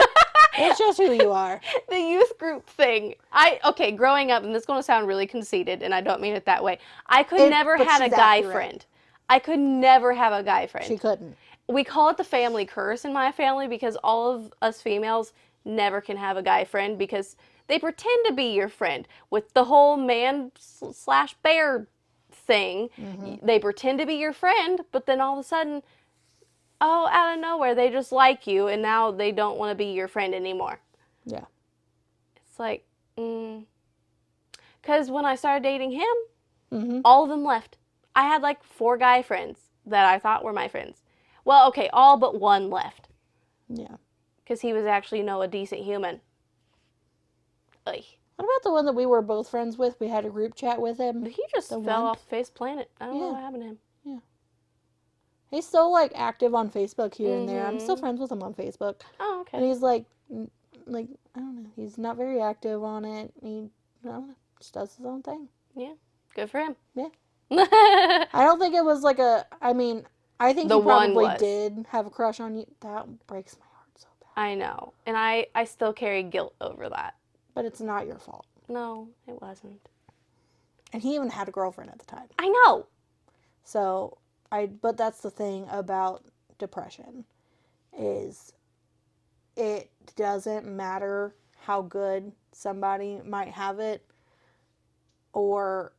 It's just who you are. The youth group thing. Okay, growing up, and this is going to sound really conceited, and I don't mean it that way. I could never have a guy accurate. friend. I could never have a guy friend. She couldn't. We call it the family curse in my family because all of us females never can have a guy friend because they pretend to be your friend with the whole man/bear thing. Mm-hmm. They pretend to be your friend, but then all of a sudden, oh, out of nowhere, they just like you, and now they don't want to be your friend anymore. Yeah. It's like, because when I started dating him, Mm-hmm. all of them left. I had like 4 guy friends that I thought were my friends. Well, okay, all but one left. Yeah. Because he was actually, a decent human. Ugh. What about the one that we were both friends with? We had a group chat with him. He just fell off the face of the planet. I don't know what happened to him. Yeah. He's still like active on Facebook here and there. I'm still friends with him on Facebook. Oh, okay. And he's like I don't know. He's not very active on it. He, I don't know, just does his own thing. Yeah. Good for him. Yeah. I don't think it was like I think he probably did have a crush on you. That breaks my heart so bad. I know. And I still carry guilt over that. But it's not your fault. No, it wasn't. And he even had a girlfriend at the time. I know. So, but that's the thing about depression is it doesn't matter how good somebody might have it or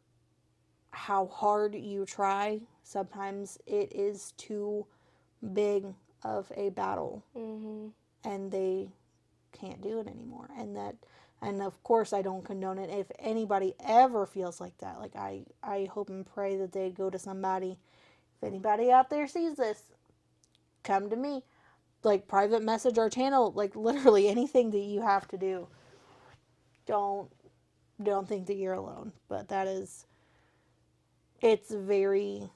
how hard you try. Sometimes it is too big of a battle and they can't do it anymore. And of course I don't condone it. If anybody ever feels like that, like I hope and pray that they go to somebody. If anybody out there sees this, come to me. Like, private message our channel. Like, literally anything that you have to do. Don't think that you're alone. But it's very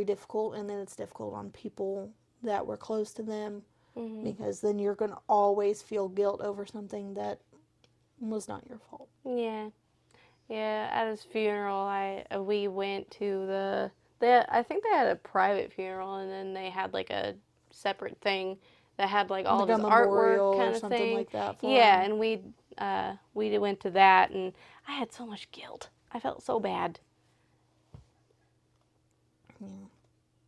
difficult. And then it's difficult on people that were close to them. Because then you're going to always feel guilt over something that was not your fault. Yeah. Yeah, at his funeral, we went to I think they had a private funeral, and then they had like a separate thing that had like all of his artwork kind of thing. Like that yeah, and we went to that, and I had so much guilt. I felt so bad. Yeah.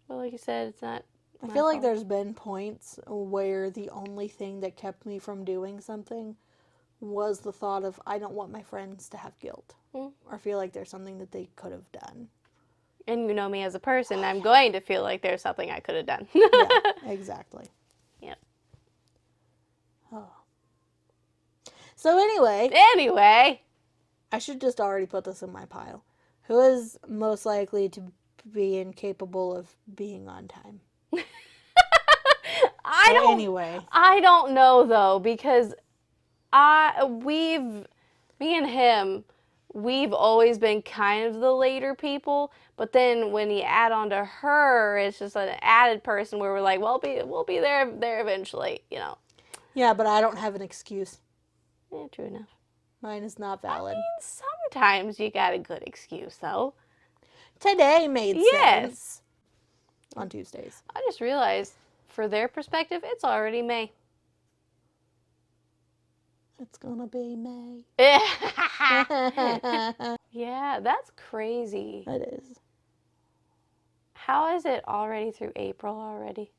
But like you said, it's not. I feel like there's been points where the only thing that kept me from doing something was the thought of, I don't want my friends to have guilt or feel like there's something that they could have done. And you know me as a person, I'm going to feel like there's something I could have done. Yeah, exactly. Yep. Oh. So anyway, I should just already put this in my pile. Who is most likely to be incapable of being on time? I don't know though, because me and him, we've always been kind of the later people, but then when you add on to her, it's just an added person where we're like, well, we'll be there eventually, Yeah, but I don't have an excuse. Yeah, true enough. Mine is not valid. I mean, sometimes you got a good excuse, though. Today made sense. On Tuesdays. I just realized, for their perspective, it's already May. It's gonna be May. Yeah, that's crazy. It is. How is it already through April already?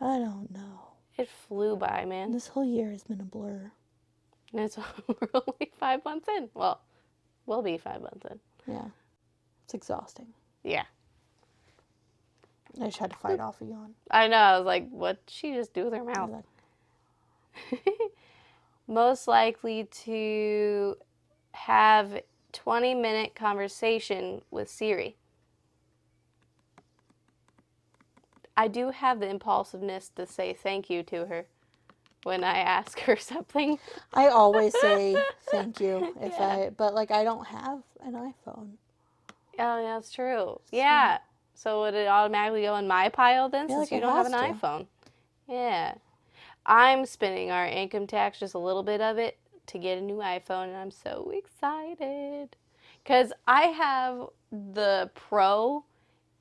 I don't know. It flew by, man. This whole year has been a blur. And we're only 5 months in. Well, we'll be 5 months in. Yeah. It's exhausting. Yeah. I just had to fight off a yawn. I know. I was like, what'd she just do with her mouth? Most likely to have 20-minute conversation with Siri. I do have the impulsiveness to say thank you to her when I ask her something. I always say thank you but like I don't have an iPhone. Oh, yeah, that's true. Yeah. So would it automatically go in my pile then, since you don't have an iPhone? Yeah. I'm spending our income tax, just a little bit of it, to get a new iPhone, and I'm so excited. Because I have the Pro,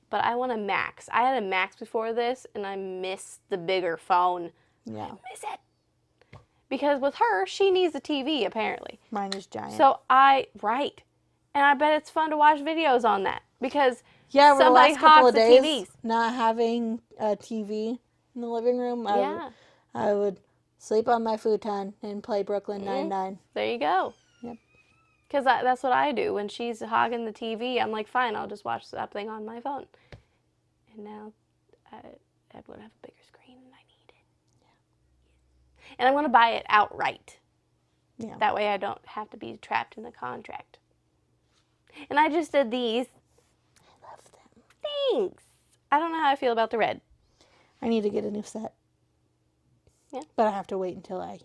but I want a Max. I had a Max before this, and I miss the bigger phone. Yeah. I miss it. Because with her, she needs a TV, apparently. Mine is giant. So right. And I bet it's fun to watch videos on that. Because yeah, somebody the last couple hogs of the days, TVs. not having a TV in the living room, I would sleep on my futon and play Brooklyn Nine-Nine. There you go. Yep. Because that's what I do. When she's hogging the TV, I'm like, fine, I'll just watch something on my phone. And now Ed would have a bigger screen, and I need it. Yeah. And I'm going to buy it outright. Yeah. That way I don't have to be trapped in a contract. And I just did these. I love them. Thanks. I don't know how I feel about the red. I need to get a new set. Yeah. But I have to wait until I,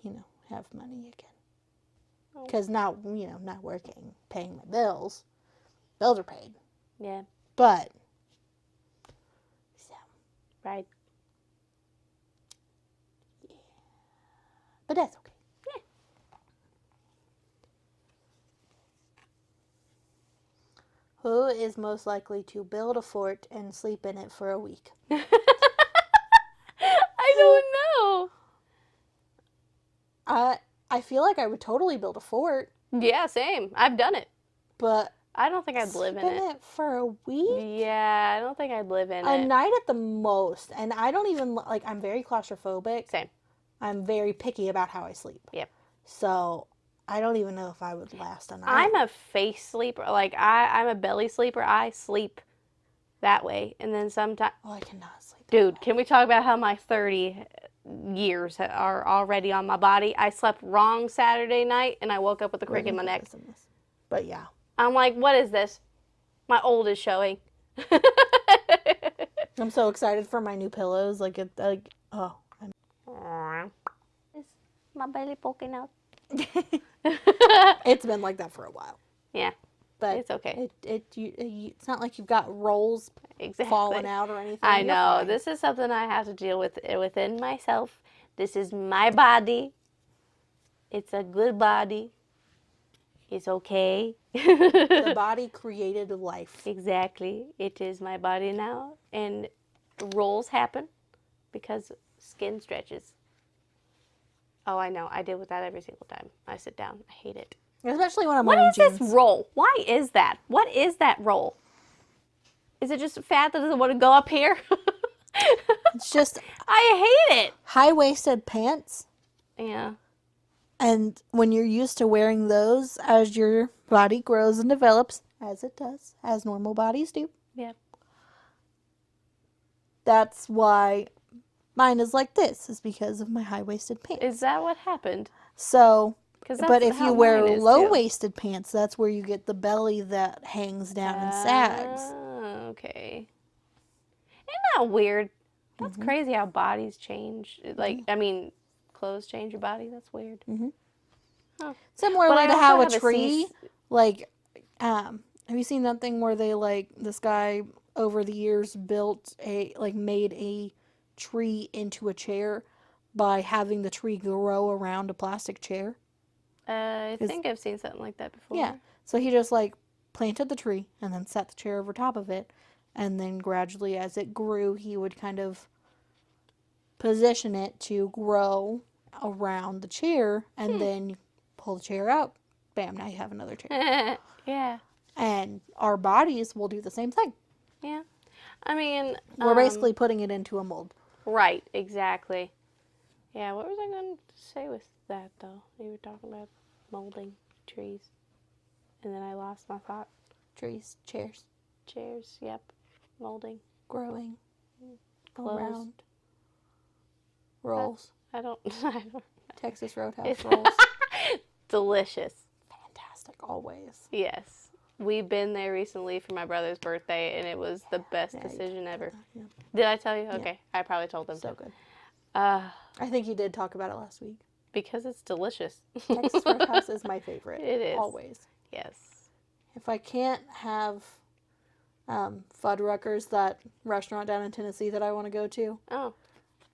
have money again. Because not working, paying my bills. Bills are paid. Yeah. But, so. Right. Yeah. But that's okay. Yeah. Who is most likely to build a fort and sleep in it for a week? I don't know. I feel like I would totally build a fort. Yeah, same. I've done it. But I don't think I'd live in it. For a week? Yeah, I don't think I'd live in it. A night at the most. And I don't even, I'm very claustrophobic. Same. I'm very picky about how I sleep. Yep. So, I don't even know if I would last a night. I'm a face sleeper. I'm a belly sleeper. I sleep that way. And then sometimes... Oh, I cannot sleep that Dude, way. can we talk about how my 30 years are already on my body? I slept wrong Saturday night, and I woke up with a crick in my neck. But yeah. I'm like, what is this? My old is showing. I'm so excited for my new pillows. Is my belly poking out? It's been like that for a while. Yeah. But it's okay. It's not like you've got rolls falling out or anything. I know. This is something I have to deal with within myself. This is my body. It's a good body. It's okay. The body created life. Exactly. It is my body now. And rolls happen because skin stretches. Oh, I know. I deal with that every single time I sit down. I hate it. Especially when I'm wearing jeans. What is this roll? Why is that? What is that roll? Is it just fat that doesn't want to go up here? It's just... I hate it. High-waisted pants. Yeah. And when you're used to wearing those as your body grows and develops, as it does, as normal bodies do. Yeah. That's why mine is like this, is because of my high-waisted pants. Is that what happened? So... But if you wear low-waisted pants, that's where you get the belly that hangs down and sags. Okay. Isn't that weird? That's crazy how bodies change. Clothes change your body. That's weird. Mm-hmm. Huh. Similarly to how a tree, have you seen that thing where they, this guy over the years made a tree into a chair by having the tree grow around a plastic chair? I think I've seen something like that before. Yeah. So he just like planted the tree and then set the chair over top of it. And then gradually as it grew, he would kind of position it to grow around the chair. And then you pull the chair out. Bam, now you have another chair. Yeah. And our bodies will do the same thing. Yeah. I mean... We're basically putting it into a mold. Right, exactly. Yeah, what was I going to say with that, though? You were talking about molding trees. And then I lost my thought. Trees, chairs. Chairs, yep. Molding. Growing. Clothes. Around. Rolls. I don't... Texas Roadhouse rolls. Delicious. Fantastic, always. Yes. We've been there recently for my brother's birthday, and it was the best Yeah, decision ever. Yeah. Did I tell you? Okay. I probably told them So to. good. I think you did talk about it last week. Because it's delicious. Texas Roadhouse is my favorite. It is. Always. Yes. If I can't have Fuddruckers, that restaurant down in Tennessee that I want to go to. Oh.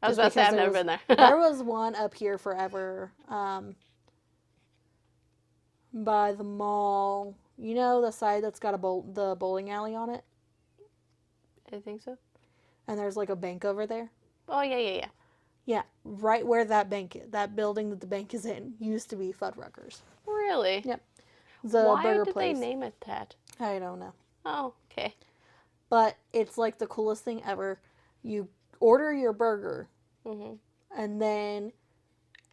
I was about to say I've never been there. There was one up here forever by the mall. You know the side that's got the bowling alley on it? I think so. And there's like a bank over there? Oh, yeah. Yeah, right where that bank is, that building that the bank is in, used to be Fuddruckers. Really? Yep. The Why burger did place. they name it that? I don't know. Oh, okay. But it's like the coolest thing ever. You order your burger, and then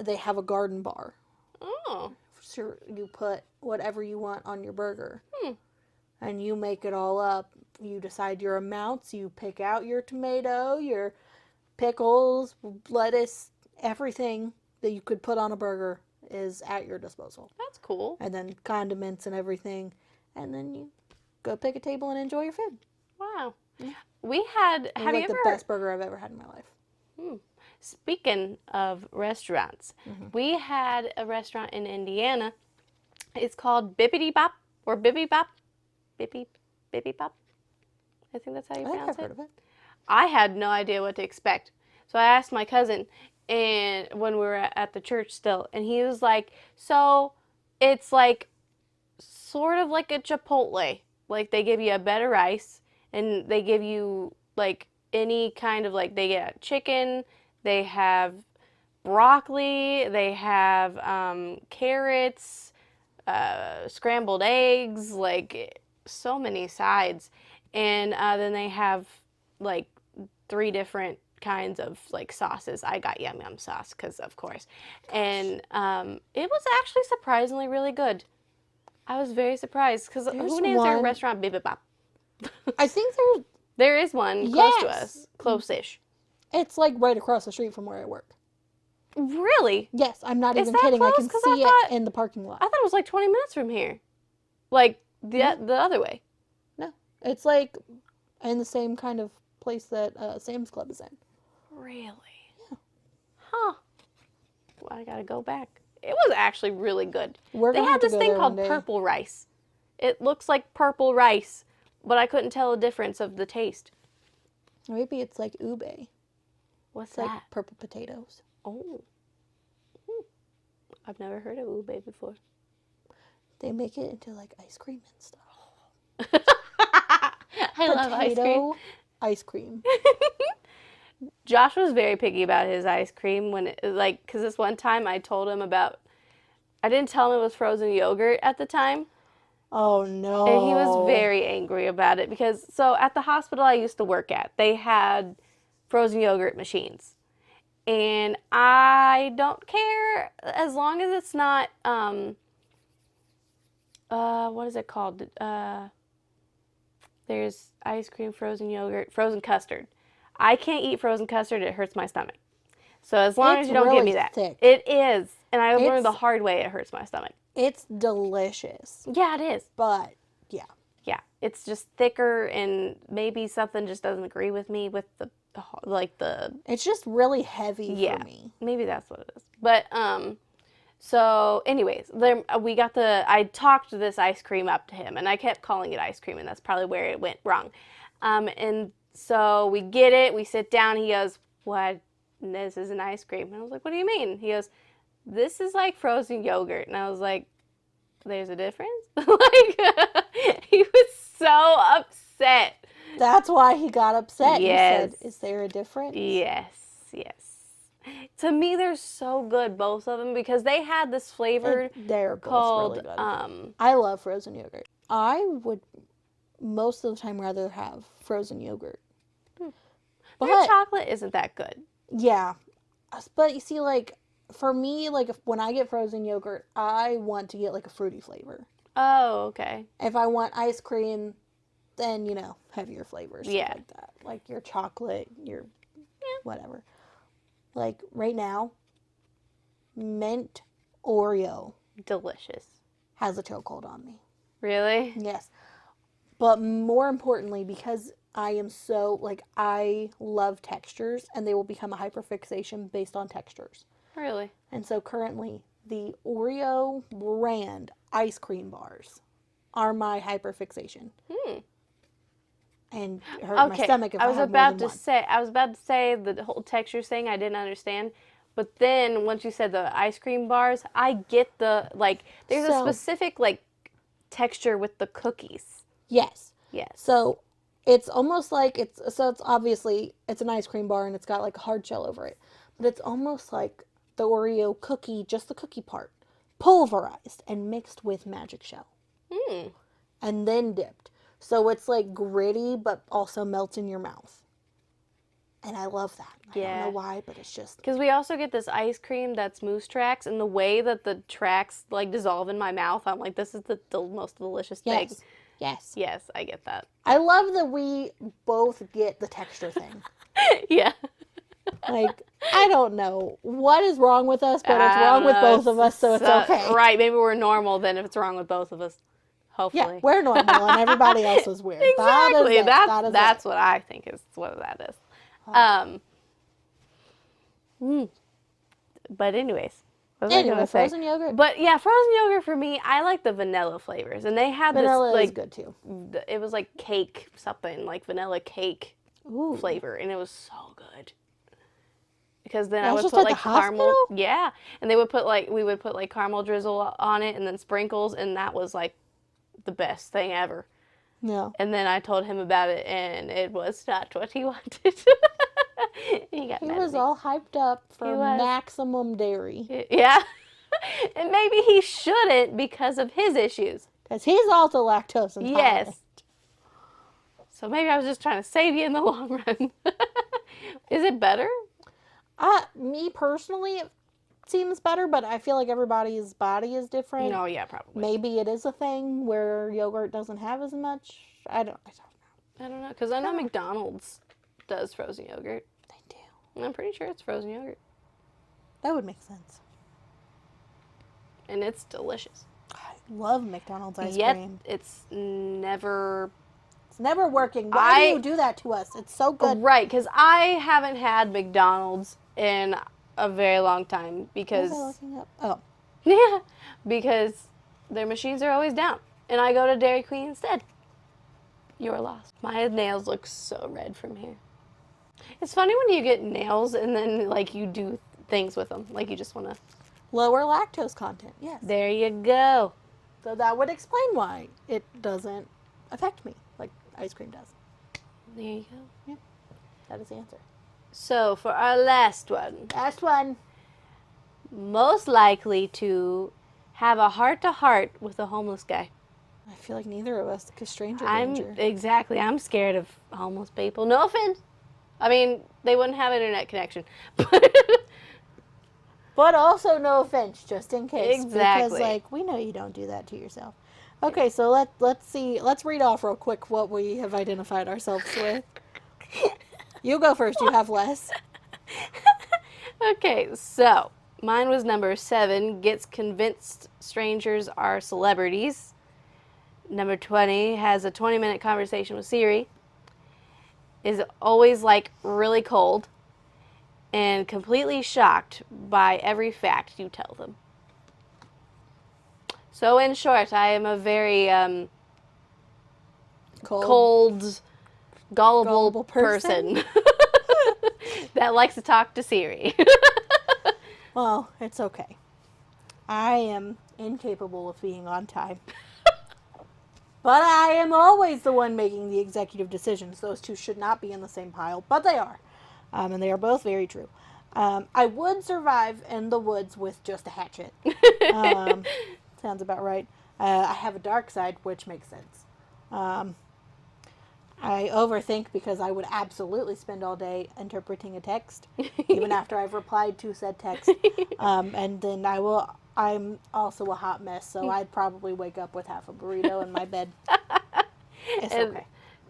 they have a garden bar. Oh. So you put whatever you want on your burger. And you make it all up. You decide your amounts. You pick out your tomato, your pickles, lettuce, everything that you could put on a burger is at your disposal. That's cool. And then condiments and everything. And then you go pick a table and enjoy your food. Wow. We had... It was like the best burger I've ever had in my life. Speaking of restaurants, we had a restaurant in Indiana. It's called Bippity Bop or Bibby Bop. Bippy Bop. I think that's how you pronounce it. I've heard of it. I had no idea what to expect. So I asked my cousin, and when we were at the church still, and he was like, so it's like sort of like a Chipotle. Like they give you a bed of rice, and they give you like any kind of like, they get chicken, they have broccoli, they have carrots, scrambled eggs, like so many sides. And then they have like 3 different kinds of like sauces. I got yum yum sauce because of course. And it was actually surprisingly really good. I was very surprised because who names their restaurant Bibi Bop? I think there is one close to us. Close-ish. It's like right across the street from where I work. Really? Yes, I'm not Is even that kidding. close? I can 'Cause see I thought- it in the parking lot. I thought it was like 20 minutes from here. Like the other way. No, it's like in the same kind of place that Sam's Club is in. Really? Yeah. Huh. Well, I gotta go back. It was actually really good. We're They gonna had have to this go thing there called one day. purple rice. It looks like purple rice, but I couldn't tell the difference of the taste. Maybe it's like ube. What's It's that? like purple potatoes. Oh. I've never heard of ube before. They make it into like ice cream and stuff. I love ice cream. Potato ice cream. Josh was very picky about his ice cream when because this one time I told him I didn't tell him it was frozen yogurt at the time. Oh no. And he was very angry about it because, so at the hospital I used to work at, they had frozen yogurt machines. And I don't care as long as it's not, what is it called? There's ice cream, frozen yogurt, frozen custard. I can't eat frozen custard. It hurts my stomach. So as long as you don't give me that. Thick. It is. And I learned the hard way it hurts my stomach. It's delicious. Yeah, it is. But, yeah. Yeah. It's just thicker and maybe something just doesn't agree with me with the It's just really heavy for me. Maybe that's what it is. But, so anyways, I talked this ice cream up to him and I kept calling it ice cream and that's probably where it went wrong. And so we get it, we sit down, he goes, what? This is an ice cream. And I was like, what do you mean? He goes, this is like frozen yogurt. And I was like, there's a difference? Like, he was so upset. That's why he got upset. Yes. He said, is there a difference? Yes. To me, they're so good, both of them, because they had this flavor they're both called, really good. I love frozen yogurt. I would most of the time rather have frozen yogurt. But chocolate isn't that good. Yeah. But you see, like, for me, like, when I get frozen yogurt, I want to get, like, a fruity flavor. Oh, okay. If I want ice cream, then, you know, heavier flavors. Yeah. Like that. Like your chocolate, your whatever. Like, right now, mint Oreo. Delicious. Has a chokehold on me. Really? Yes. But more importantly, because I am so, like, I love textures, and they will become a hyperfixation based on textures. Really? And so currently, the Oreo brand ice cream bars are my hyperfixation. And hurt my stomach if I was about to say the whole texture thing I didn't understand. But then once you said the ice cream bars, I get the, like, there's a specific, like, texture with the cookies. Yes. Yes. So it's almost like it's obviously it's an ice cream bar and it's got like a hard shell over it. But it's almost like the Oreo cookie, just the cookie part, pulverized and mixed with magic shell. And then dipped. So it's like gritty but also melts in your mouth. And I love that. I don't know why, but it's just... Because we also get this ice cream that's mousse tracks, and the way that the tracks, like, dissolve in my mouth, I'm like, this is the most delicious thing. Yes. Yes, I get that. I love that we both get the texture thing. Yeah. Like, I don't know what is wrong with us, but it's wrong with both of us, so it's okay. Right, maybe we're normal then if it's wrong with both of us. Hopefully. Yeah, we're normal and everybody else is weird. Exactly. That's what I think is what that is. But anyways, what was I gonna say? Frozen yogurt. But yeah, frozen yogurt for me, I like the vanilla flavors, and they had vanilla this, like, is good too. It was like cake something, like vanilla cake flavor, and it was so good. Because then I would put like caramel, and we would put like caramel drizzle on it, and then sprinkles, and that was like the best thing ever. Yeah. And then I told him about it, and it was not what he wanted. He was all hyped up for maximum dairy. Yeah. And maybe he shouldn't because of his issues. Because he's also lactose intolerant. Yes. So maybe I was just trying to save you in the long run. Is it better? Me personally, it seems better, but I feel like everybody's body is different. No, yeah, probably. Maybe it is a thing where yogurt doesn't have as much. I don't know. I don't know, because I know McDonald's does frozen yogurt. They do. I'm pretty sure it's frozen yogurt. That would make sense. And it's delicious. I love McDonald's ice cream. It's never working. Why do you do that to us? It's so good. Right, because I haven't had McDonald's in a very long time because... What was I looking up? Oh. Yeah, because their machines are always down. And I go to Dairy Queen instead. You're lost. My nails look so red from here. It's funny when you get nails and then, like, you do things with them. Like, you just want to... Lower lactose content, yes. There you go. So that would explain why it doesn't affect me like ice cream does. There you go. Yeah, that is the answer. So, for our last one. Most likely to have a heart-to-heart with a homeless guy. I feel like neither of us, because stranger danger. Exactly. I'm scared of homeless people. No offense. I mean, they wouldn't have internet connection. But also, no offense, just in case. Exactly. Because, like, we know you don't do that to yourself. Okay, so let's see. Let's read off real quick what we have identified ourselves with. You go first. You have less. Okay, so mine was number 7. Gets convinced strangers are celebrities. Number 20 has a 20-minute conversation with Siri. Is always, like, really cold. And completely shocked by every fact you tell them. So, in short, I am a very cold, gullible person that likes to talk to Siri. Well, it's okay. I am incapable of being on time. But I am always the one making the executive decisions. Those two should not be in the same pile, but they are. And they are both very true. I would survive in the woods with just a hatchet. Sounds about right. I have a dark side, which makes sense. I overthink because I would absolutely spend all day interpreting a text, even after I've replied to said text. And then I'm also a hot mess, so I'd probably wake up with half a burrito in my bed. It's okay.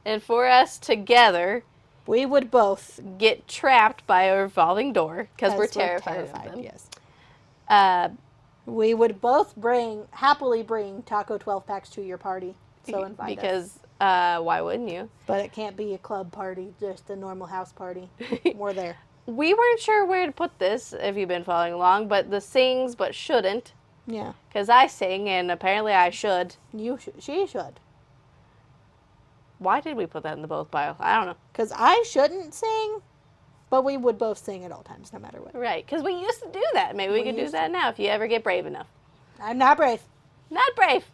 And for us together, we would both get trapped by a revolving door because we're terrified of them. Yes. We would both happily bring Taco 12 packs to your party. So invite us. Because why wouldn't you? But it can't be a club party, just a normal house party. We're there. We weren't sure where to put this, if you've been following along, but the sings but shouldn't. Yeah. Because I sing, and apparently I should. She should. Why did we put that in the both pile? I don't know. Because I shouldn't sing, but we would both sing at all times, no matter what. Right, because we used to do that. Maybe we could do that now if you ever get brave enough. I'm not brave. Not brave.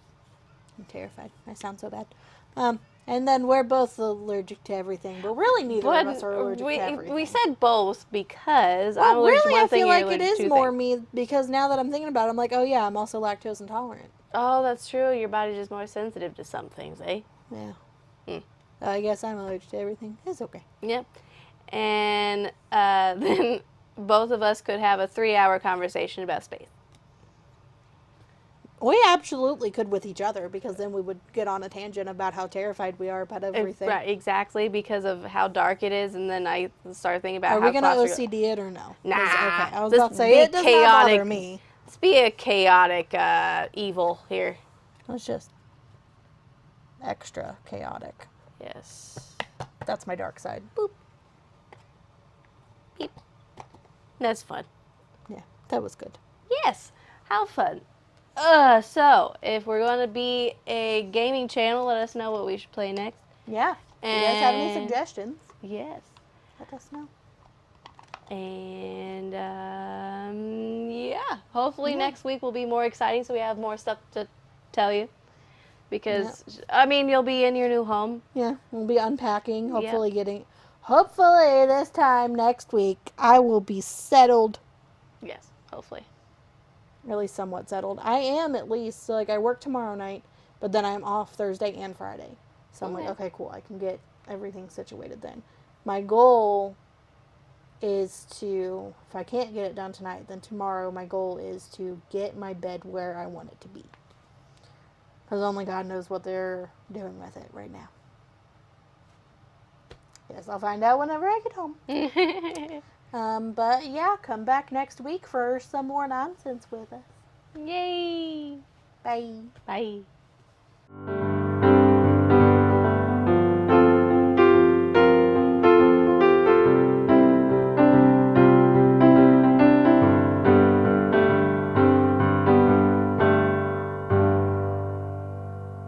I'm terrified. I sound so bad. And then we're both allergic to everything, but really neither of us are allergic to everything. We said both because I'm allergic to one thing. I feel like it is more me because now that I'm thinking about it, I'm like, oh yeah, I'm also lactose intolerant. Oh, that's true. Your body's just more sensitive to some things, eh? Yeah. I guess I'm allergic to everything. It's okay. Yep. And then both of us could have a 3-hour conversation about space. We absolutely could with each other because then we would get on a tangent about how terrified we are about everything. Right, exactly, because of how dark it is, and then I start thinking about how we going to OCD it or no? Nah. Okay. I was about to say, it does not bother me. Let's be a chaotic evil here. Let's just extra chaotic. Yes. That's my dark side. Boop. Beep. That's fun. Yeah, that was good. Yes. How fun. So, if we're going to be a gaming channel, let us know what we should play next. Yeah. If you guys have any suggestions? Yes. Let us know. And, yeah. Hopefully next week will be more exciting so we have more stuff to tell you. Because, I mean, you'll be in your new home. Yeah, we'll be unpacking, hopefully this time next week, I will be settled. Yes, hopefully. Really somewhat settled. I am at least. So, I work tomorrow night, but then I'm off Thursday and Friday. So I'm like, okay, cool. I can get everything situated then. My goal is to, if I can't get it done tonight, then tomorrow my goal is to get my bed where I want it to be. Because only God knows what they're doing with it right now. Yes, I'll find out whenever I get home. But yeah, come back next week for some more nonsense with us. Yay! Bye. Bye.